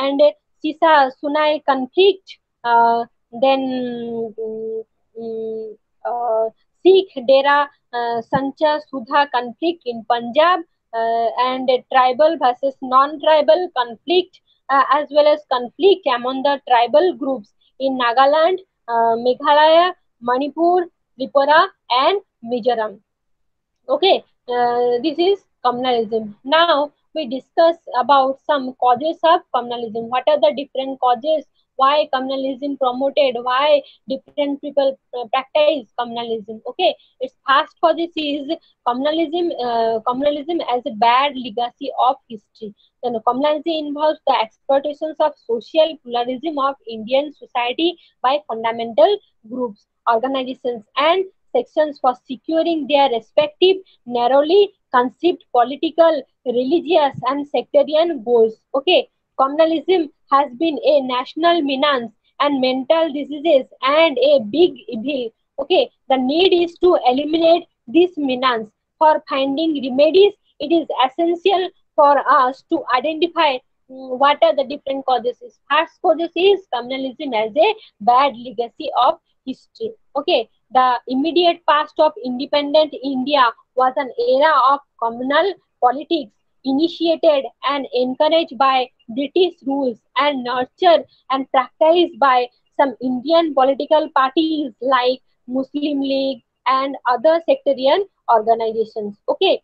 and Sisa-Sunai conflict. Then Sikh Dera Sancha Sudha conflict in Punjab, and a tribal versus non-tribal conflict, as well as conflict among the tribal groups in Nagaland, Meghalaya, Manipur, Tripura, and Mizoram. Okay, this is communalism. Now we discuss about some causes of communalism. What are the different causes? Why communalism promoted? Why different people practice communalism? Okay, its first causes is communalism as a bad legacy of history. Then communalism involves the exploitations of social pluralism of Indian society by fundamental groups, organizations, and sections for securing their respective narrowly conceived political, religious, and sectarian goals. Okay, communalism has been a national menace and mental diseases and a big evil. Okay, the need is to eliminate this menace. For finding remedies, it is essential for us to identify what are the different causes. First causes is communalism as a bad legacy of history. Okay, the immediate past of independent India was an era of communal politics initiated and encouraged by British rules and nurtured and practiced by some Indian political parties like Muslim League and other sectarian organizations. Okay,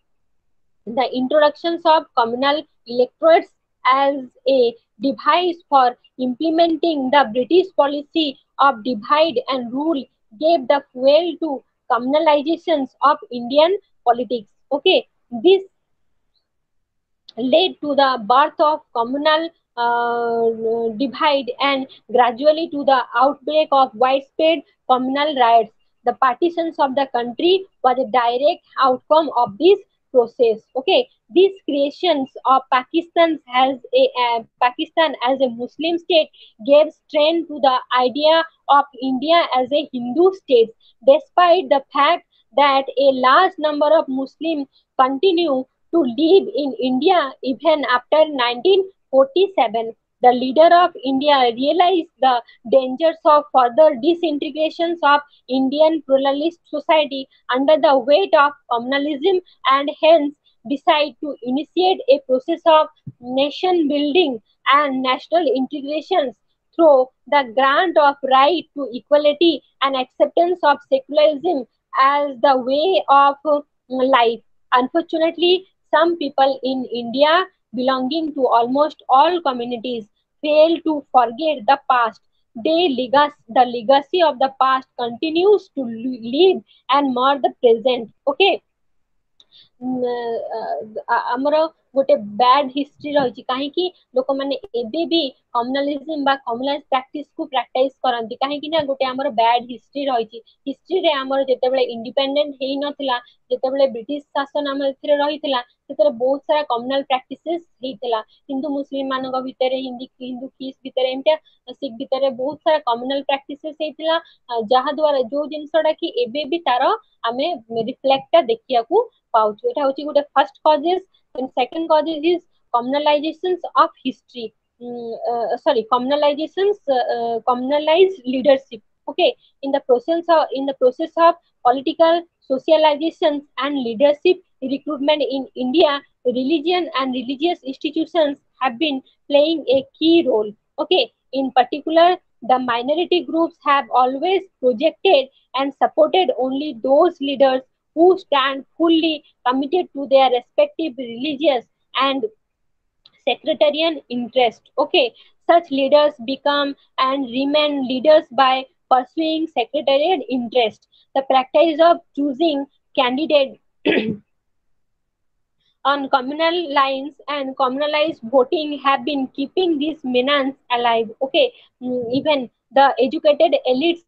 the introductions of communal electorates as a device for implementing the British policy of divide and rule gave the fuel to communalizations of Indian politics. Okay, this led to the birth of communal divide and gradually to the outbreak of widespread communal riots. The partitions of the country was a direct outcome of this process. Okay, these creations of Pakistan as a Muslim state gave strength to the idea of India as a Hindu state, despite the fact that a large number of Muslims continue to live in India even after 1947. The leader of India realized the dangers of further disintegrations of Indian pluralist society under the weight of communalism and hence decided to initiate a process of nation building and national integrations through the grant of right to equality and acceptance of secularism as the way of life. Unfortunately, some people in India belonging to almost all communities fail to forget the past. The legacy of the past continues to live and mar the present. Okay, ଆମର ଗୋଟେ bad history ରହିଛି କାହିଁକି ଲୋକମାନେ ଏବେ ବି କମ୍ୟୁନାଲିଜିମ ବା communal practice କୁ ପ୍ରାକ୍ଟାଇଜ କରନ୍ତି କାହିଁକି ନା ଗୋଟେ ଆମର ବ୍ୟାଡ ହିଷ୍ଟ୍ରି ରହିଛି ହିଷ୍ଟ୍ରିରେ ଆମର ଯେତେବେଳେ ଇଣ୍ଡିପେଣ୍ଡେଣ୍ଟ ହେଇନଥିଲା ଯେତେବେଳେ ବ୍ରିଟିଶ ଶାସନ ଆମ ଏଥିରେ ରହିଥିଲା ସେଥିରେ ବହୁତ ସାରା କମ୍ୟୁନାଲ ପ୍ରାକ୍ଟିସେସ୍ ହେଇଥିଲା ହିନ୍ଦୁ ମୁସଲିମ ମାନଙ୍କ ଭିତରେ ହିନ୍ଦୁ ଖ୍ରୀଷ୍ଟ ଭିତରେ ଏମିତିଆ ଶିଖ ଭିତରେ ବହୁତ ସାରା କମ୍ୟୁନାଲ ପ୍ରାକ୍ଟିସେସ୍ ହେଇଥିଲା ଯାହା ଦ୍ୱାରା ଯୋଉ ଜିନିଷଟା କି ଏବେ ବି ତାର ଆମେ ରିଫ୍ଲେକ୍ଟ ଦେଖିବାକୁ ପାଉଛୁ ଏଟା ହଉଛି ଗୋଟେ first causes and second causes is communalizations of history communalized leadership. Okay, in the process of political socializations and leadership recruitment in India, religion and religious institutions have been playing a key role. Okay, in particular, the minority groups have always projected and supported only those leaders who stand fully committed to their respective religious and sectarian interest. Okay, such leaders become and remain leaders by pursuing sectarian interest. The practice of choosing candidate on communal lines and communalized voting have been keeping these menace alive. Okay, even the educated elites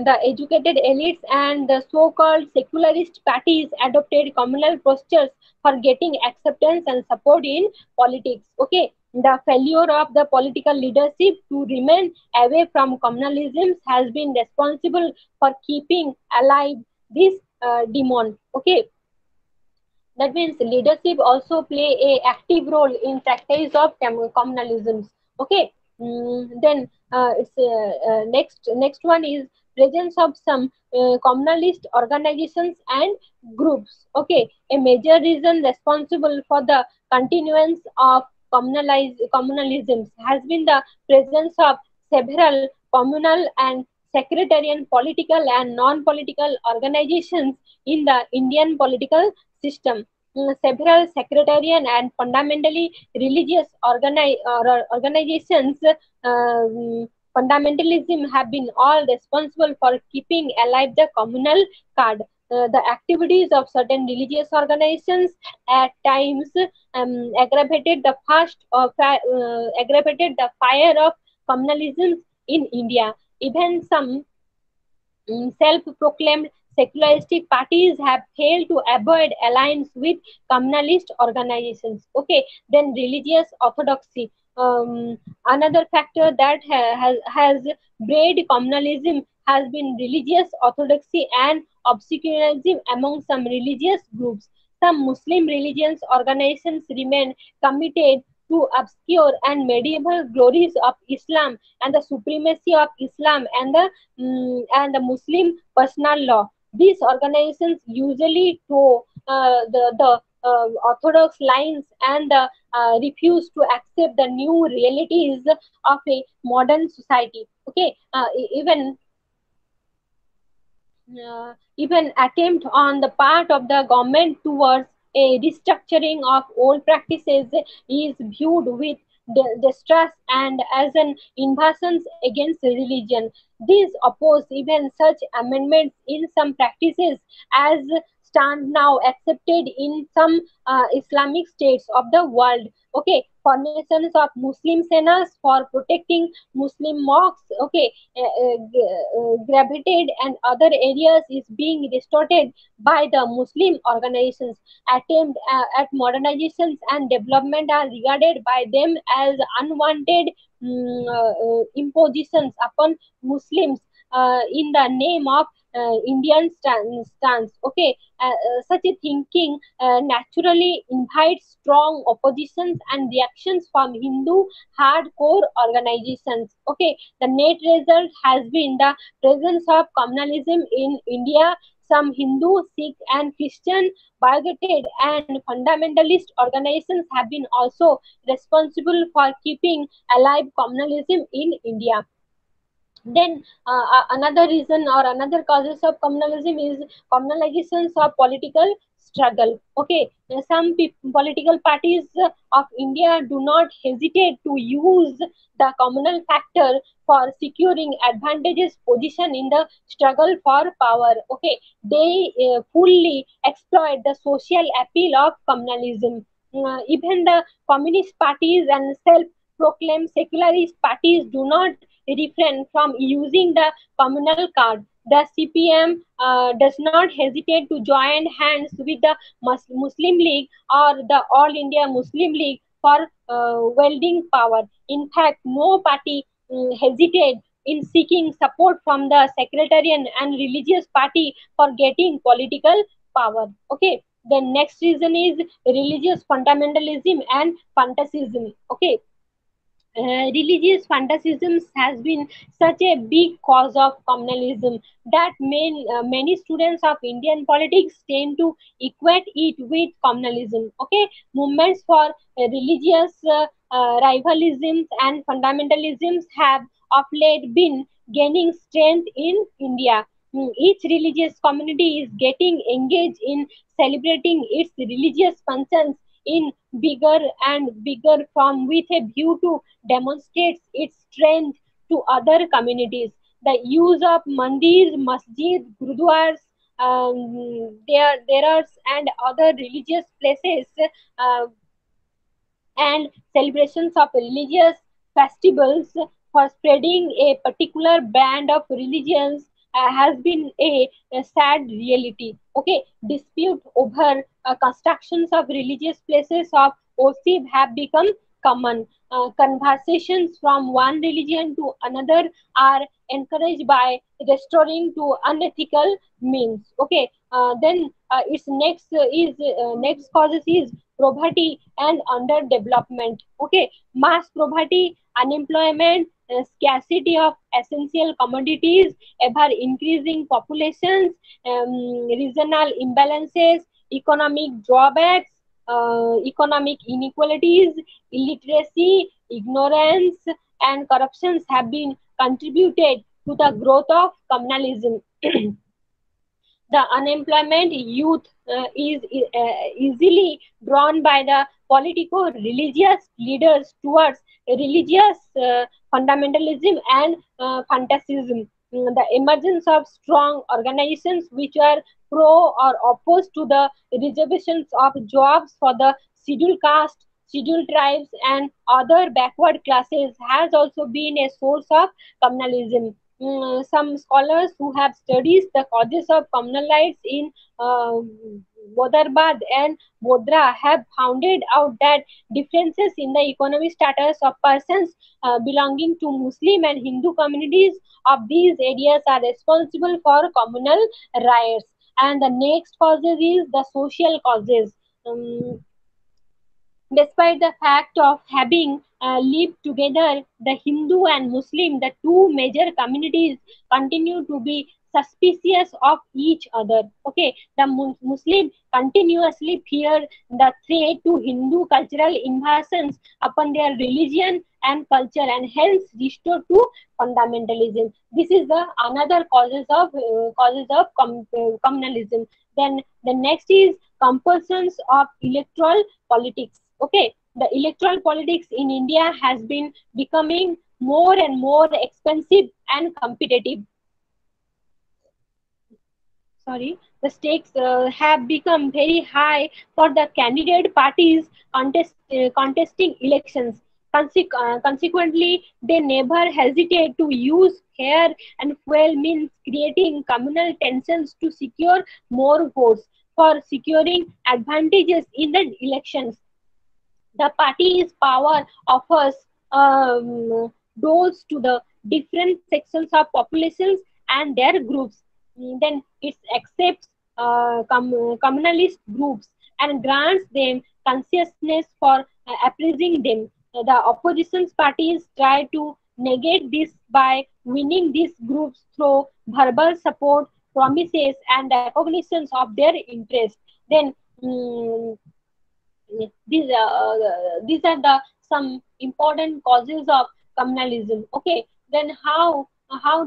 the educated elites and the so-called secularist parties adopted communal postures for getting acceptance and support in politics. Okay, the failure of the political leadership to remain away from communalism has been responsible for keeping alive this demon. Okay, that means leadership also play a active role in practice of communalism. Okay, then it's next one is presence of some communalist organizations and groups. Okay, a major reason responsible for the continuance of communalism has been the presence of several communal and sectarian political and non-political organizations in the Indian political system. Several sectarian and fundamentally religious organizations fundamentalism have been all responsible for keeping alive the communal card. The activities of certain religious organizations at times aggravated the fire of communalism in India. Even some self-proclaimed secularistic parties have failed to avoid alliance with communalist organizations. Okay, then religious orthodoxy. Another factor that has bred communalism has been religious orthodoxy and obscurantism among some religious groups. Some Muslim religions organizations remain committed to obscure and medieval glories of Islam and the supremacy of Islam and the Muslim personal law. These organizations usually toe the orthodox lines and refuse to accept the new realities of a modern society. Okay, even attempt on the part of the government towards a restructuring of old practices is viewed with distrust and as an invasion against religion. These oppose even such amendments in some practices as stand now accepted in some Islamic states of the world. Okay, formations of Muslim senas for protecting Muslim mosques. Okay, gravitated and other areas is being distorted by the Muslim organizations. Attempt at modernizations and development are regarded by them as unwanted impositions upon Muslims in the name of Indian stance. Okay, such a thinking naturally invites strong oppositions and reactions from Hindu hardcore organizations. Okay, the net result has been the presence of communalism in India. Some Hindu, Sikh, and Christian bigoted and fundamentalist organizations have been also responsible for keeping alive communalism in India. Then another reason or another causes of communalism is communalizations of political struggle. Okay, some political parties of India do not hesitate to use the communal factor for securing advantageous position in the struggle for power. Okay, they fully exploit the social appeal of communalism. Even the communist parties and self-proclaimed secularist parties do not refrain from using the communal card. The CPM does not hesitate to join hands with the Muslim League or the All India Muslim League for wielding power. In fact, no party hesitate in seeking support from the sectarian and religious party for getting political power. Okay. The next reason is religious fundamentalism and fantasism. Okay, religious fanaticism has been such a big cause of communalism that many students of Indian politics tend to equate it with communalism. Okay, movements for religious rivalisms and fundamentalisms have of late been gaining strength in India. Each religious community is getting engaged in celebrating its religious functions in bigger and bigger form with a view to demonstrates its strength to other communities. The use of mandirs, masjid, gurudwaras, there are and other religious places uh, and celebrations of religious festivals for spreading a particular brand of religions has been a sad reality. Okay, dispute over constructions of religious places of worship have become common. Conversations from one religion to another are encouraged by restoring to unethical means. Okay, then its next causes is poverty and underdevelopment. Okay, mass poverty, unemployment, scarcity of essential commodities, ever increasing populations, regional imbalances, economic drawbacks, economic inequalities, illiteracy, ignorance, and corruptions have been contributed to the growth of communalism. The unemployment youth is easily drawn by the politico religious leaders towards religious fundamentalism and fantasism. The emergence of strong organizations which are pro or opposed to the reservations of jobs for the scheduled caste, scheduled tribes, and other backward classes has also been a source of communalism. Some scholars who have studied the causes of communal lives in uh, Bodarbad and Bodra have found out that differences in the economic status of persons belonging to Muslim and Hindu communities of these areas are responsible for communal riots. And the next causes is the social causes. Despite the fact of having lived together, the Hindu and Muslim, the two major communities, continue to be suspicious of each other. Okay, the Muslim continuously fear the threat to Hindu cultural invasions upon their religion and culture, and hence restore to fundamentalism. This is the another causes of communalism. Then the next is compulsions of electoral politics. Okay, the electoral politics in India has been becoming more and more expensive and competitive. Sorry, the stakes have become very high for the candidate parties contesting elections. Consequently, they never hesitate to use hair and fuel means, creating communal tensions to secure more votes for securing advantages in the elections. The party's power offers doors to the different sections of populations and their groups. Then it accepts communalist groups and grants them consciousness for appraising them. The opposition parties try to negate this by winning these groups through verbal support, promises, and recognitions of their interest. Then mm, these are the some important causes of communalism. Okay, then how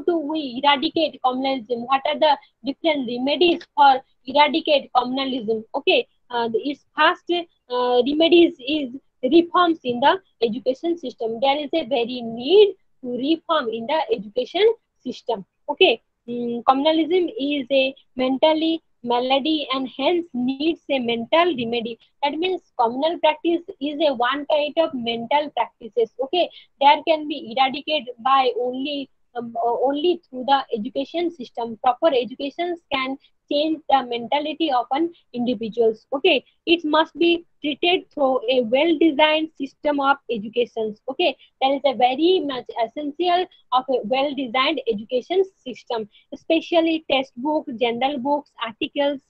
do we eradicate communalism? What are the different remedies for eradicate communalism? Okay, its first remedies is reforms in the education system. There is a very need to reform in the education system. Okay, communalism is a mentally malady and hence needs a mental remedy. That means communal practice is a one kind of mental practices. Okay, there can be eradicated by only through the education system. Proper education can change the mentality of an individuals. Okay, it must be treated through a well designed system of education. Okay, that is a very much essential of a well designed education system, especially textbook, general books, articles,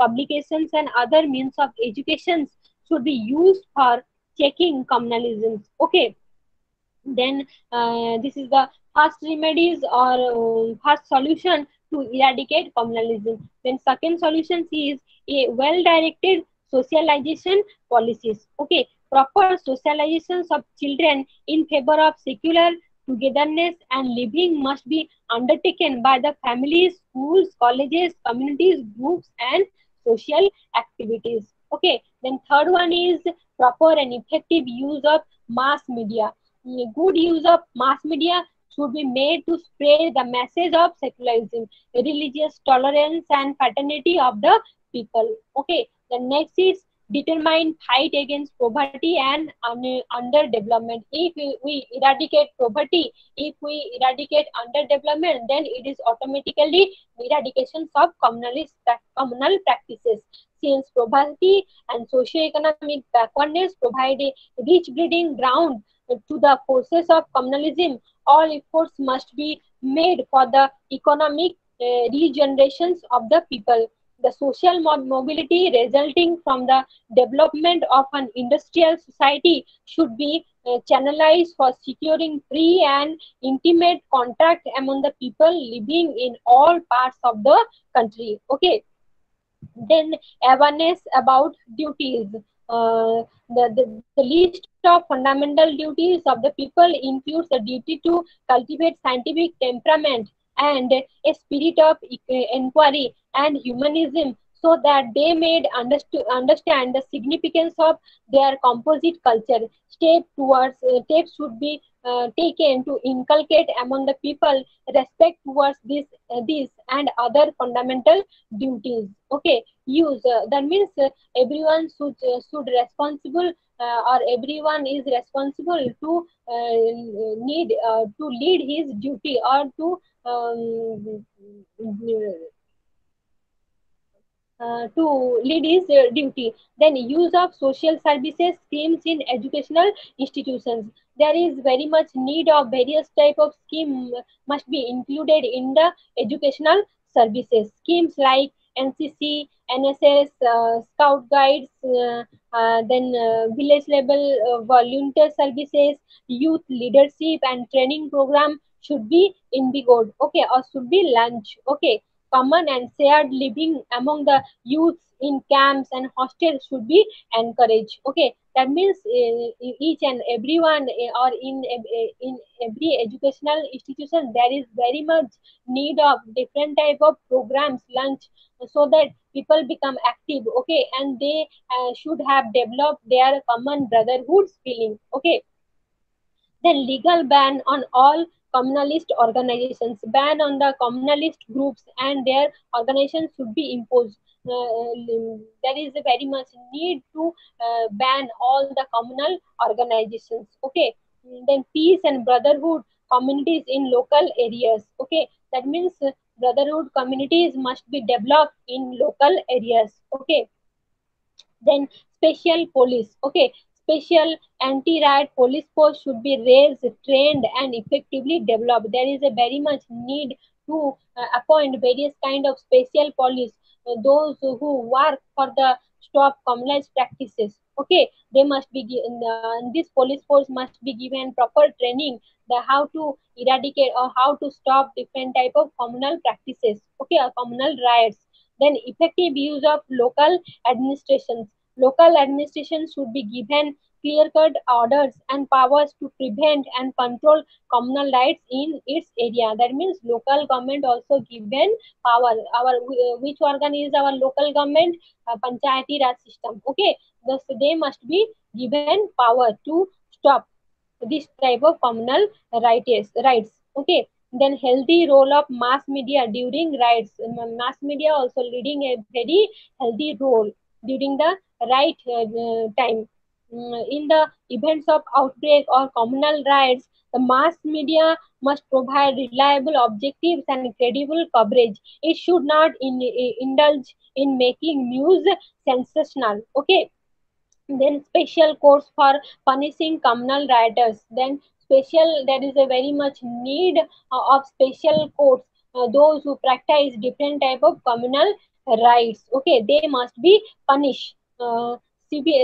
publications, and other means of education should be used for checking communalism. Okay, then this is the first remedies or first solution to eradicate communalism. Then second solution is a well directed socialization policies. Okay, proper socializations of children in favor of secular togetherness and living must be undertaken by the families, schools, colleges, communities, groups, and social activities. Okay, then third one is proper and effective use of mass media. Good use of mass media should be made to spread the message of secularism, religious tolerance, and fraternity of the people. Okay, the next is determine fight against poverty and underdevelopment. If we eradicate poverty, if we eradicate underdevelopment, then it is automatically eradication of communal practices. Since poverty and socio-economic backwardness provide a rich breeding ground to the forces of communalism, all efforts must be made for the economic regenerations of the people. The social mobility resulting from the development of an industrial society should be channelized for securing free and intimate contact among the people living in all parts of the country. Okay, then awareness about duties. The list of fundamental duties of the people includes the duty to cultivate scientific temperament and a spirit of inquiry and humanism so that they may understand the significance of their composite culture. Steps should be taken to inculcate among the people respect towards this and other fundamental duties. Okay, use that means everyone should responsible or everyone is responsible to need to lead his duty or to lead his duty. Then use of social services schemes in educational institutions. There is very much need of various type of scheme must be included in the educational services. Schemes like NCC, NSS, Scout Guides, then village level volunteer services, youth leadership and training program should be invigorated, okay, or should be launched, okay. Common and shared living among the youths in camps and hostels should be encouraged, okay. That means each and everyone or in every educational institution there is very much need of different type of programs lunch, so that people become active, okay, and they should have developed their common brotherhood feeling, okay. Then legal ban on all communalist organizations, ban on the communalist groups and their organizations should be imposed. There is a very much need to ban all the communal organizations, okay. Then peace and brotherhood communities in local areas, okay. That means brotherhood communities must be developed in local areas, okay. Then special police, okay, special anti-riot police force should be raised, trained and effectively developed. There is a very much need to appoint various kind of special police, those who work for the stop communist practices, okay. They must be given this police force must be given proper training, the how to eradicate or how to stop different type of communal practices, okay, or communal riots. Then effective use of local administrations. Local administration should be given clear-cut orders and powers to prevent and control communal rights in its area. That means local government also given power. Our which organ is our local government? Panchayati Raj system. Okay, thus they must be given power to stop this type of communal rights. Okay, then healthy role of mass media during riots. Mass media also leading a very healthy role during the right time. In the events of outbreak or communal riots, the mass media must provide reliable, objectives, and credible coverage. It should not indulge in making news sensational. Okay, then special courts for punishing communal rioters. Then special there is a very much need of special courts, those who practice different type of communal rights, okay, they must be punished.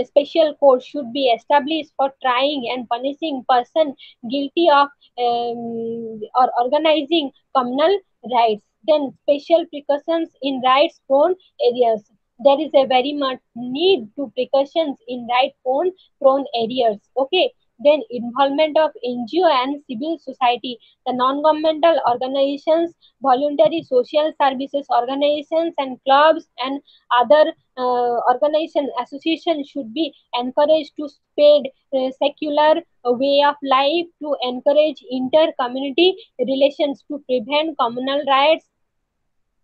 Special courts should be established for trying and punishing person guilty of or organizing communal rights. Then special precautions in rights prone areas. There is a very much need to precautions in right prone areas, okay. Then involvement of NGO and civil society, the non-governmental organizations, voluntary social services organizations and clubs and other organization associations should be encouraged to spread secular way of life, to encourage inter-community relations, to prevent communal riots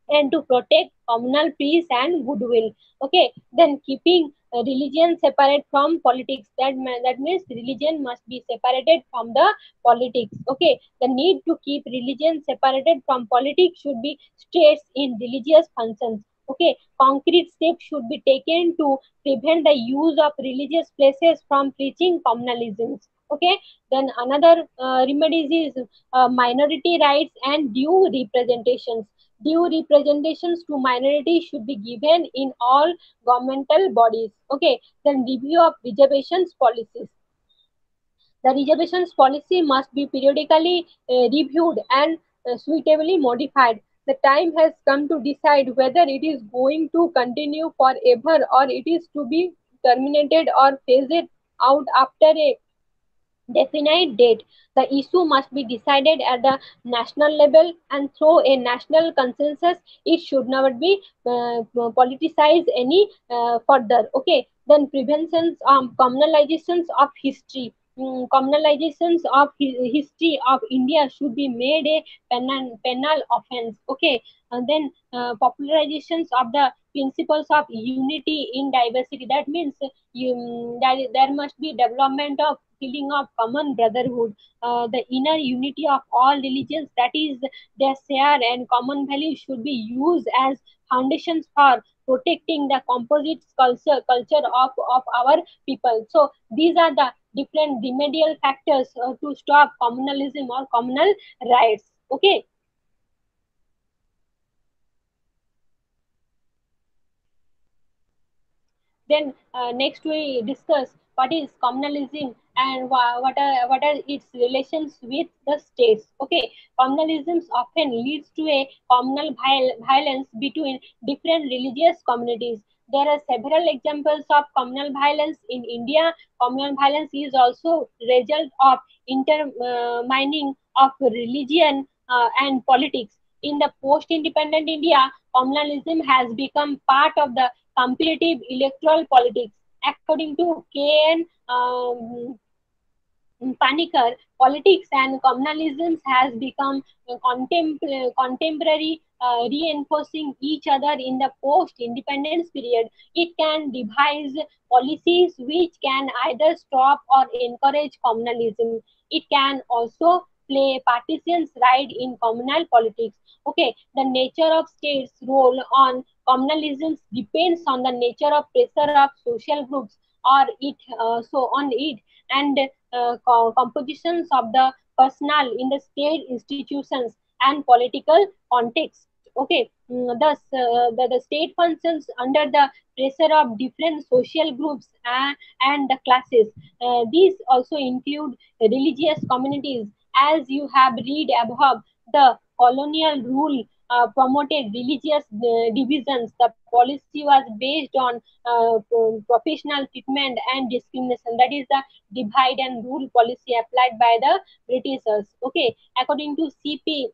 and to protect communal peace and goodwill. Okay, then keeping religion separate from politics. That means religion must be separated from the politics. Okay, the need to keep religion separated from politics should be stressed in religious functions. Okay, concrete steps should be taken to prevent the use of religious places from preaching communalisms. Okay, then another remedies is minority rights and due representations. Due representations to minorities should be given in all governmental bodies. Okay, then review of reservations policies. The reservations policy must be periodically reviewed and suitably modified. The time has come to decide whether it is going to continue forever or it is to be terminated or phased out after a definite date. The issue must be decided at the national level and through a national consensus. It should not be politicized any further. Okay, then preventions communalizations of history. Communalizations of history of India should be made a penal offense. Okay, and then popularizations of the principles of unity in diversity. That means there must be development of feeling of common brotherhood, the inner unity of all religions, that is their share and common values should be used as foundations for protecting the composite culture of our people. So these are the different remedial factors to stop communalism or communal rights. Okay, Then next we discuss what is communalism and what are its relations with the states. Okay, communalism often leads to a communal violence between different religious communities. There are several examples of communal violence in India. Communal violence is also result of intermining of religion and politics. In the post-independent India, communalism has become part of the competitive electoral politics. According to K.N. Panikkar, politics and communalism has become contemporary, reinforcing each other in the post-independence period. It can devise policies which can either stop or encourage communalism. It can also play partisan's right in communal politics. Okay, the nature of states' role on communalism depends on the nature of pressure of social groups or it so on it and compositions of the personnel in the state institutions and political context. Okay, thus the state functions under the pressure of different social groups and the classes. These also include religious communities. As you have read above, the colonial rule promoted religious divisions. The policy was based on professional treatment and discrimination. That is the divide and rule policy applied by the Britishers. Okay, according to C.P.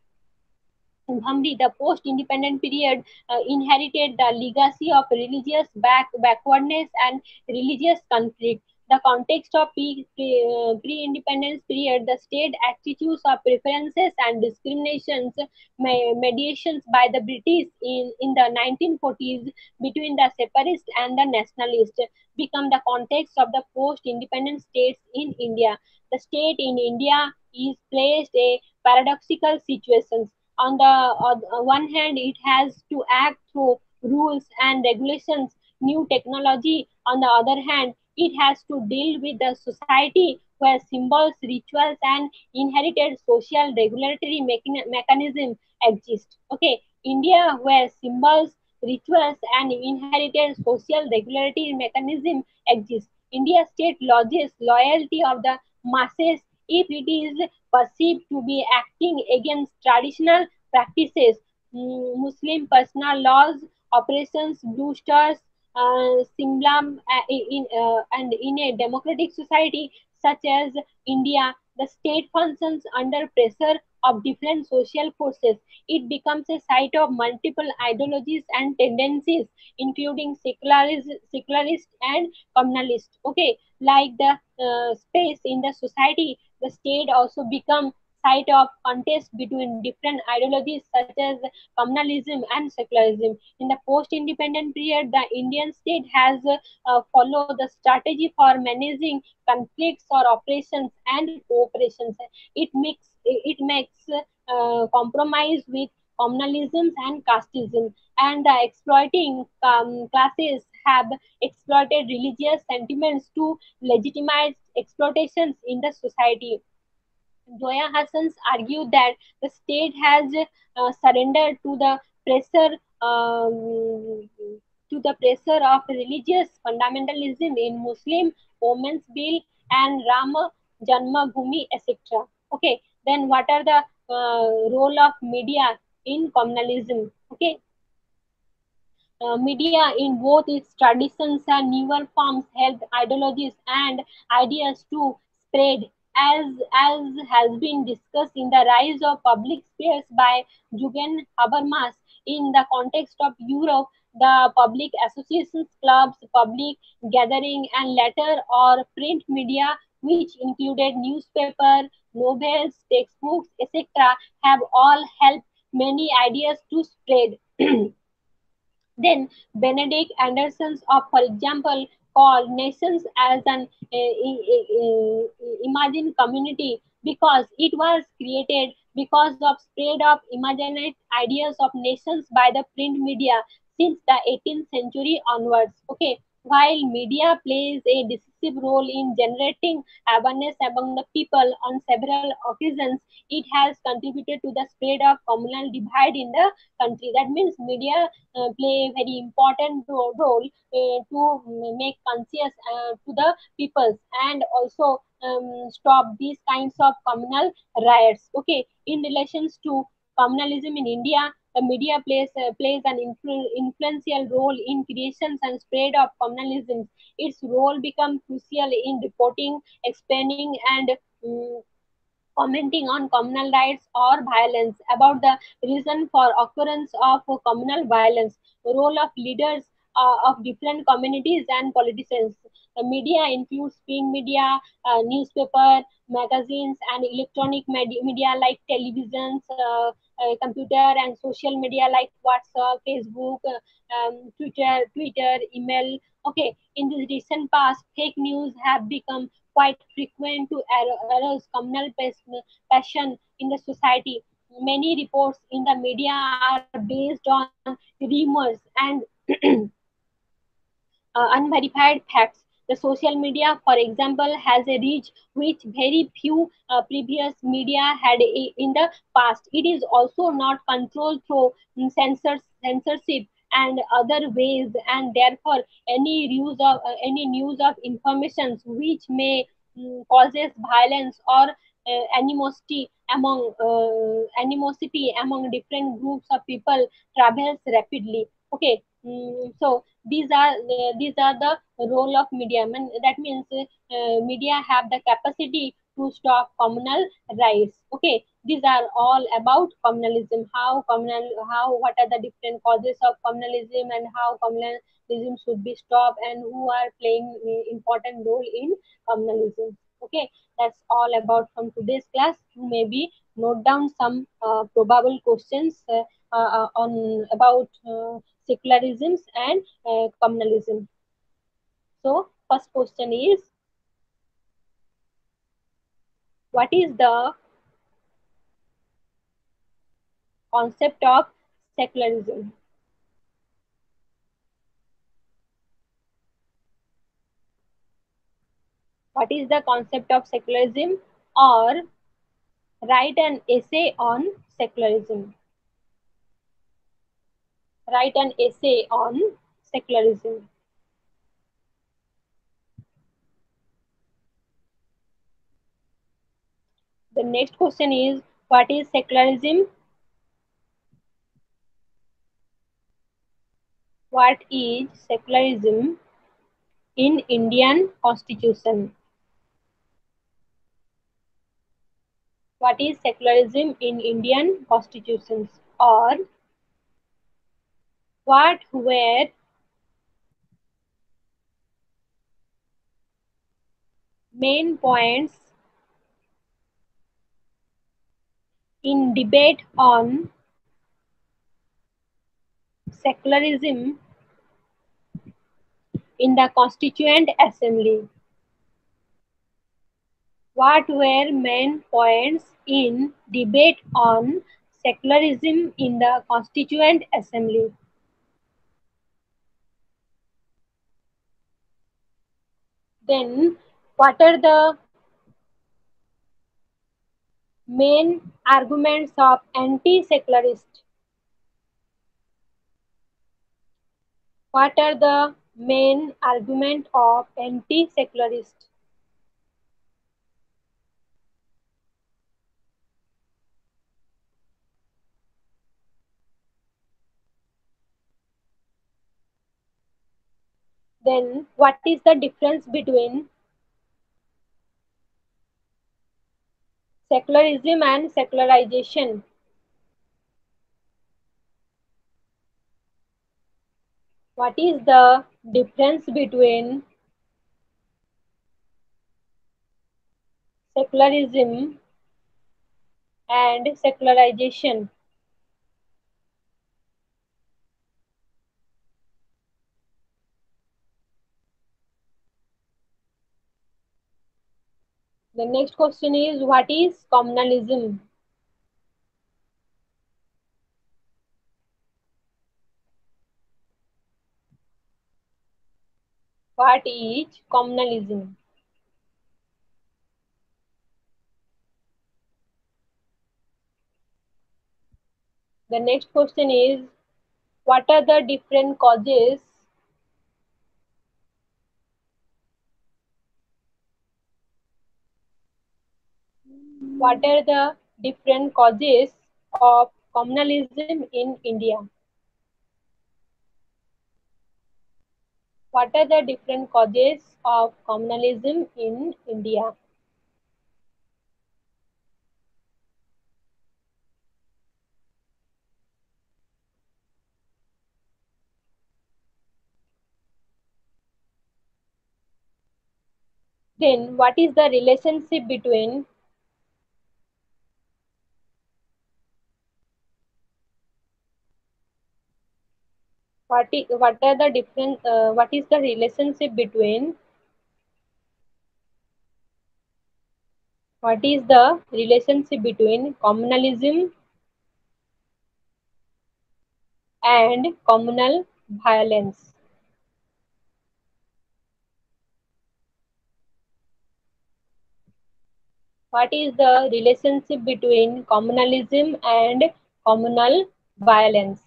Bhamri, the post-independent period inherited the legacy of religious backwardness and religious conflict. The context of pre-independence period, the state attitudes of preferences and discriminations, mediations by the British in the 1940s between the separatists and the nationalists become the context of the post-independent states in India. The state in India is placed a paradoxical situation. On the one hand, it has to act through rules and regulations, new technology. On the other hand, it has to deal with the society where symbols, rituals, and inherited social regulatory mechanism exist. Okay, India where symbols, rituals, and inherited social regulatory mechanism exist. India state lodges loyalty of the masses if it is perceived to be acting against traditional practices. Muslim personal laws, operations, boosters, Simblam, and in a democratic society such as India, the state functions under pressure of different social forces. It becomes a site of multiple ideologies and tendencies, including secularist and communalist. Okay, like the space in the society, the state also become site of contest between different ideologies such as communalism and secularism. In the post-independent period, the Indian state has followed the strategy for managing conflicts or operations and cooperations. It makes compromise with communalism and casteism, and the exploiting classes have exploited religious sentiments to legitimize exploitations in the society. Joya Hassans argued that the state has surrendered um, to the pressure of religious fundamentalism in Muslim Women's Bill and Rama Janmabhoomi, etc. Okay, then what are the role of media in communalism? Okay, media in both its traditions and newer forms helped ideologies and ideas to spread as has been discussed in the rise of public spheres by Jugen Habermas in the context of Europe, the public associations, clubs, public gathering, and letter or print media, which included newspaper, novels, textbooks, etc., have all helped many ideas to spread. Then Benedict Anderson's of, for example, called nations as an imagined community because it was created because of spread of imagined ideas of nations by the print media since the 18th century onwards. Okay, While media plays a decisive role in generating awareness among the people on several occasions, it has contributed to the spread of communal divide in the country. That means media play a very important role to make conscious to the peoples, and also stop these kinds of communal riots. Okay, in relations to communalism in India, the media plays an influential role in creations and spread of communalism. Its role becomes crucial in reporting, explaining, and commenting on communal rights or violence, about the reason for occurrence of communal violence, role of leaders of different communities and politicians. The media includes print media, newspaper, magazines, and electronic media like televisions, computer, and social media like WhatsApp, Facebook, Twitter, email. Okay, in the recent past, fake news have become quite frequent to arouse communal passion in the society. Many reports in the media are based on rumors and unverified facts. The social media, for example, has a reach which very few previous media had in the past. It is also not controlled through censorship and other ways, and therefore any news of information which may causes violence or animosity among different groups of people travels rapidly. Okay, so these are the role of media. That means media have the capacity to stop communal rights. Okay, these are all about communalism. How what are the different causes of communalism, and how communalism should be stopped, and who are playing important role in communalism. Okay, that's all about from today's class. You maybe note down some probable questions on about secularisms and communalism. So, first question is, what is the concept of secularism? What is the concept of secularism? Or write an essay on secularism. Write an essay on secularism. The next question is, what is secularism? What is secularism in Indian Constitution? What is secularism in Indian constitutions? Or what were main points in debate on secularism in the Constituent Assembly? What were main points in debate on secularism in the Constituent Assembly? Then, what are the main arguments of anti-secularist? What are the main argument of anti-secularist? Then what is the difference between secularism and secularization? What is the difference between secularism and secularization? The next question is, what is communalism? What is communalism? The next question is, what are the different causes what are the different causes of communalism in India? What are the different causes of communalism in India? Then, what is the relationship between what are the different what is the relationship between what is the relationship between communalism and communal violence? What is the relationship between communalism and communal violence?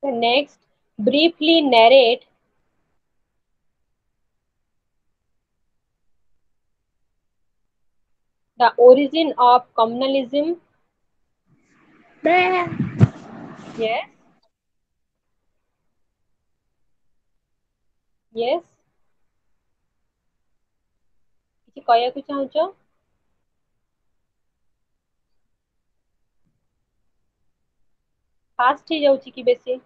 The next, briefly narrate the origin of communalism. Yes, yes. କିଛି କହିବାକୁ ଚାହୁଁଛ? First ହେଇଯାଉଛି କି ବେଶୀ?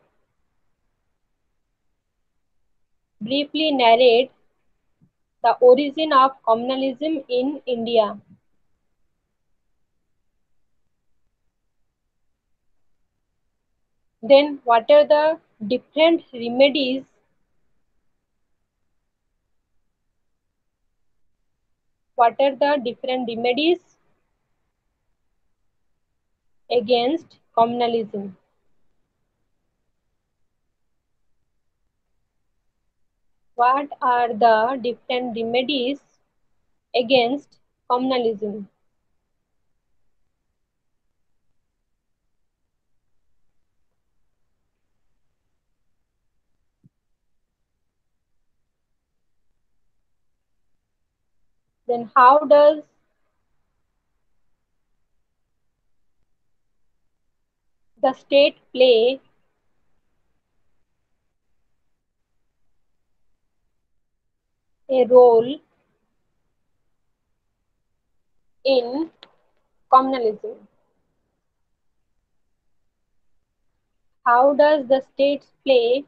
Briefly narrate the origin of communalism in India. Then what are the different remedies against communalism? What are the different remedies against communalism? Then how does the state play a role in communalism? How does the state play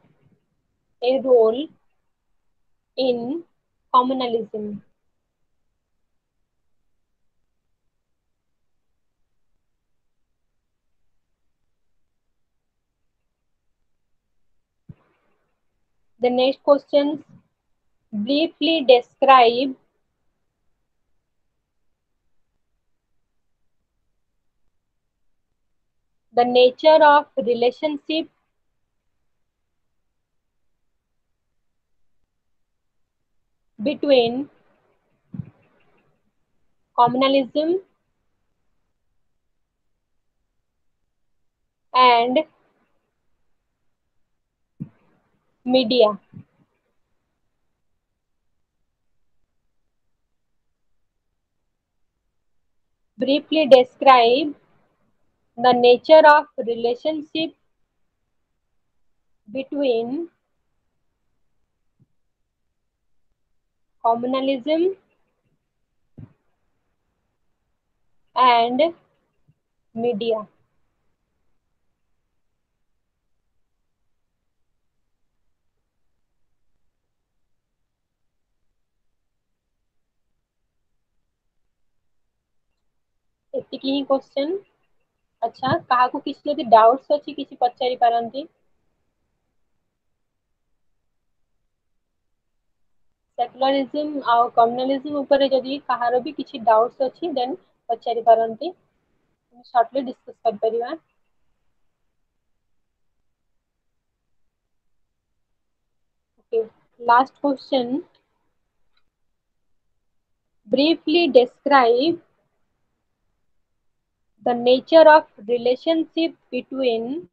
a role in communalism? The next question, briefly describe the nature of relationship between communalism and media. Briefly describe the nature of relationship between communalism and media. ଏତିକି ହିଁ question. अच्छा, କାହାକୁ କିଛି ଯଦି doubts ଅଛି କିଛି ପଚାରି ପାରନ୍ତି। सेक्युलरिज्म ଆଉ कम्युनलिज्म ଉପରେ ଯଦି କାହାର ବି କିଛି ଡାଉଟ୍ସ ଅଛି ଦେନ୍ ପଚାରି ପାରନ୍ତି। ଆମେ ସର୍ଟଲି ଡିସ୍କସ୍ କରିପାରିବା। Okay, last question. Briefly describe the nature of relationship between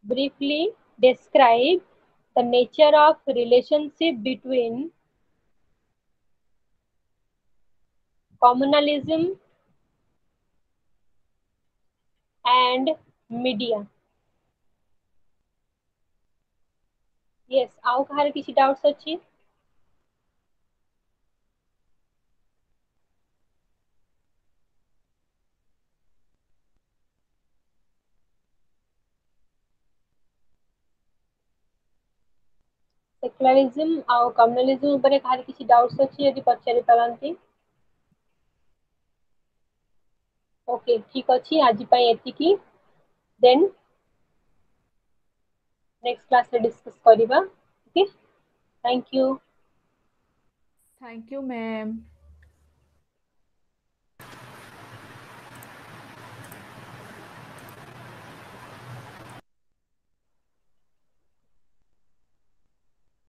briefly describe the nature of relationship between communalism and media. Yes, ଆଉ କାହାର କିଛି doubts ଅଛି? Secularism ଆଉ communalism ଉପରେ କାହାର କିଛି doubts ଅଛି ଯଦି ପଚାରି ପାରନ୍ତି? Okay, ଠିକ ଅଛି ଆଜି ପାଇଁ ଏତିକି। Then next class ରେ discuss କରିବା। Okay, thank you. Thank you, ma'am.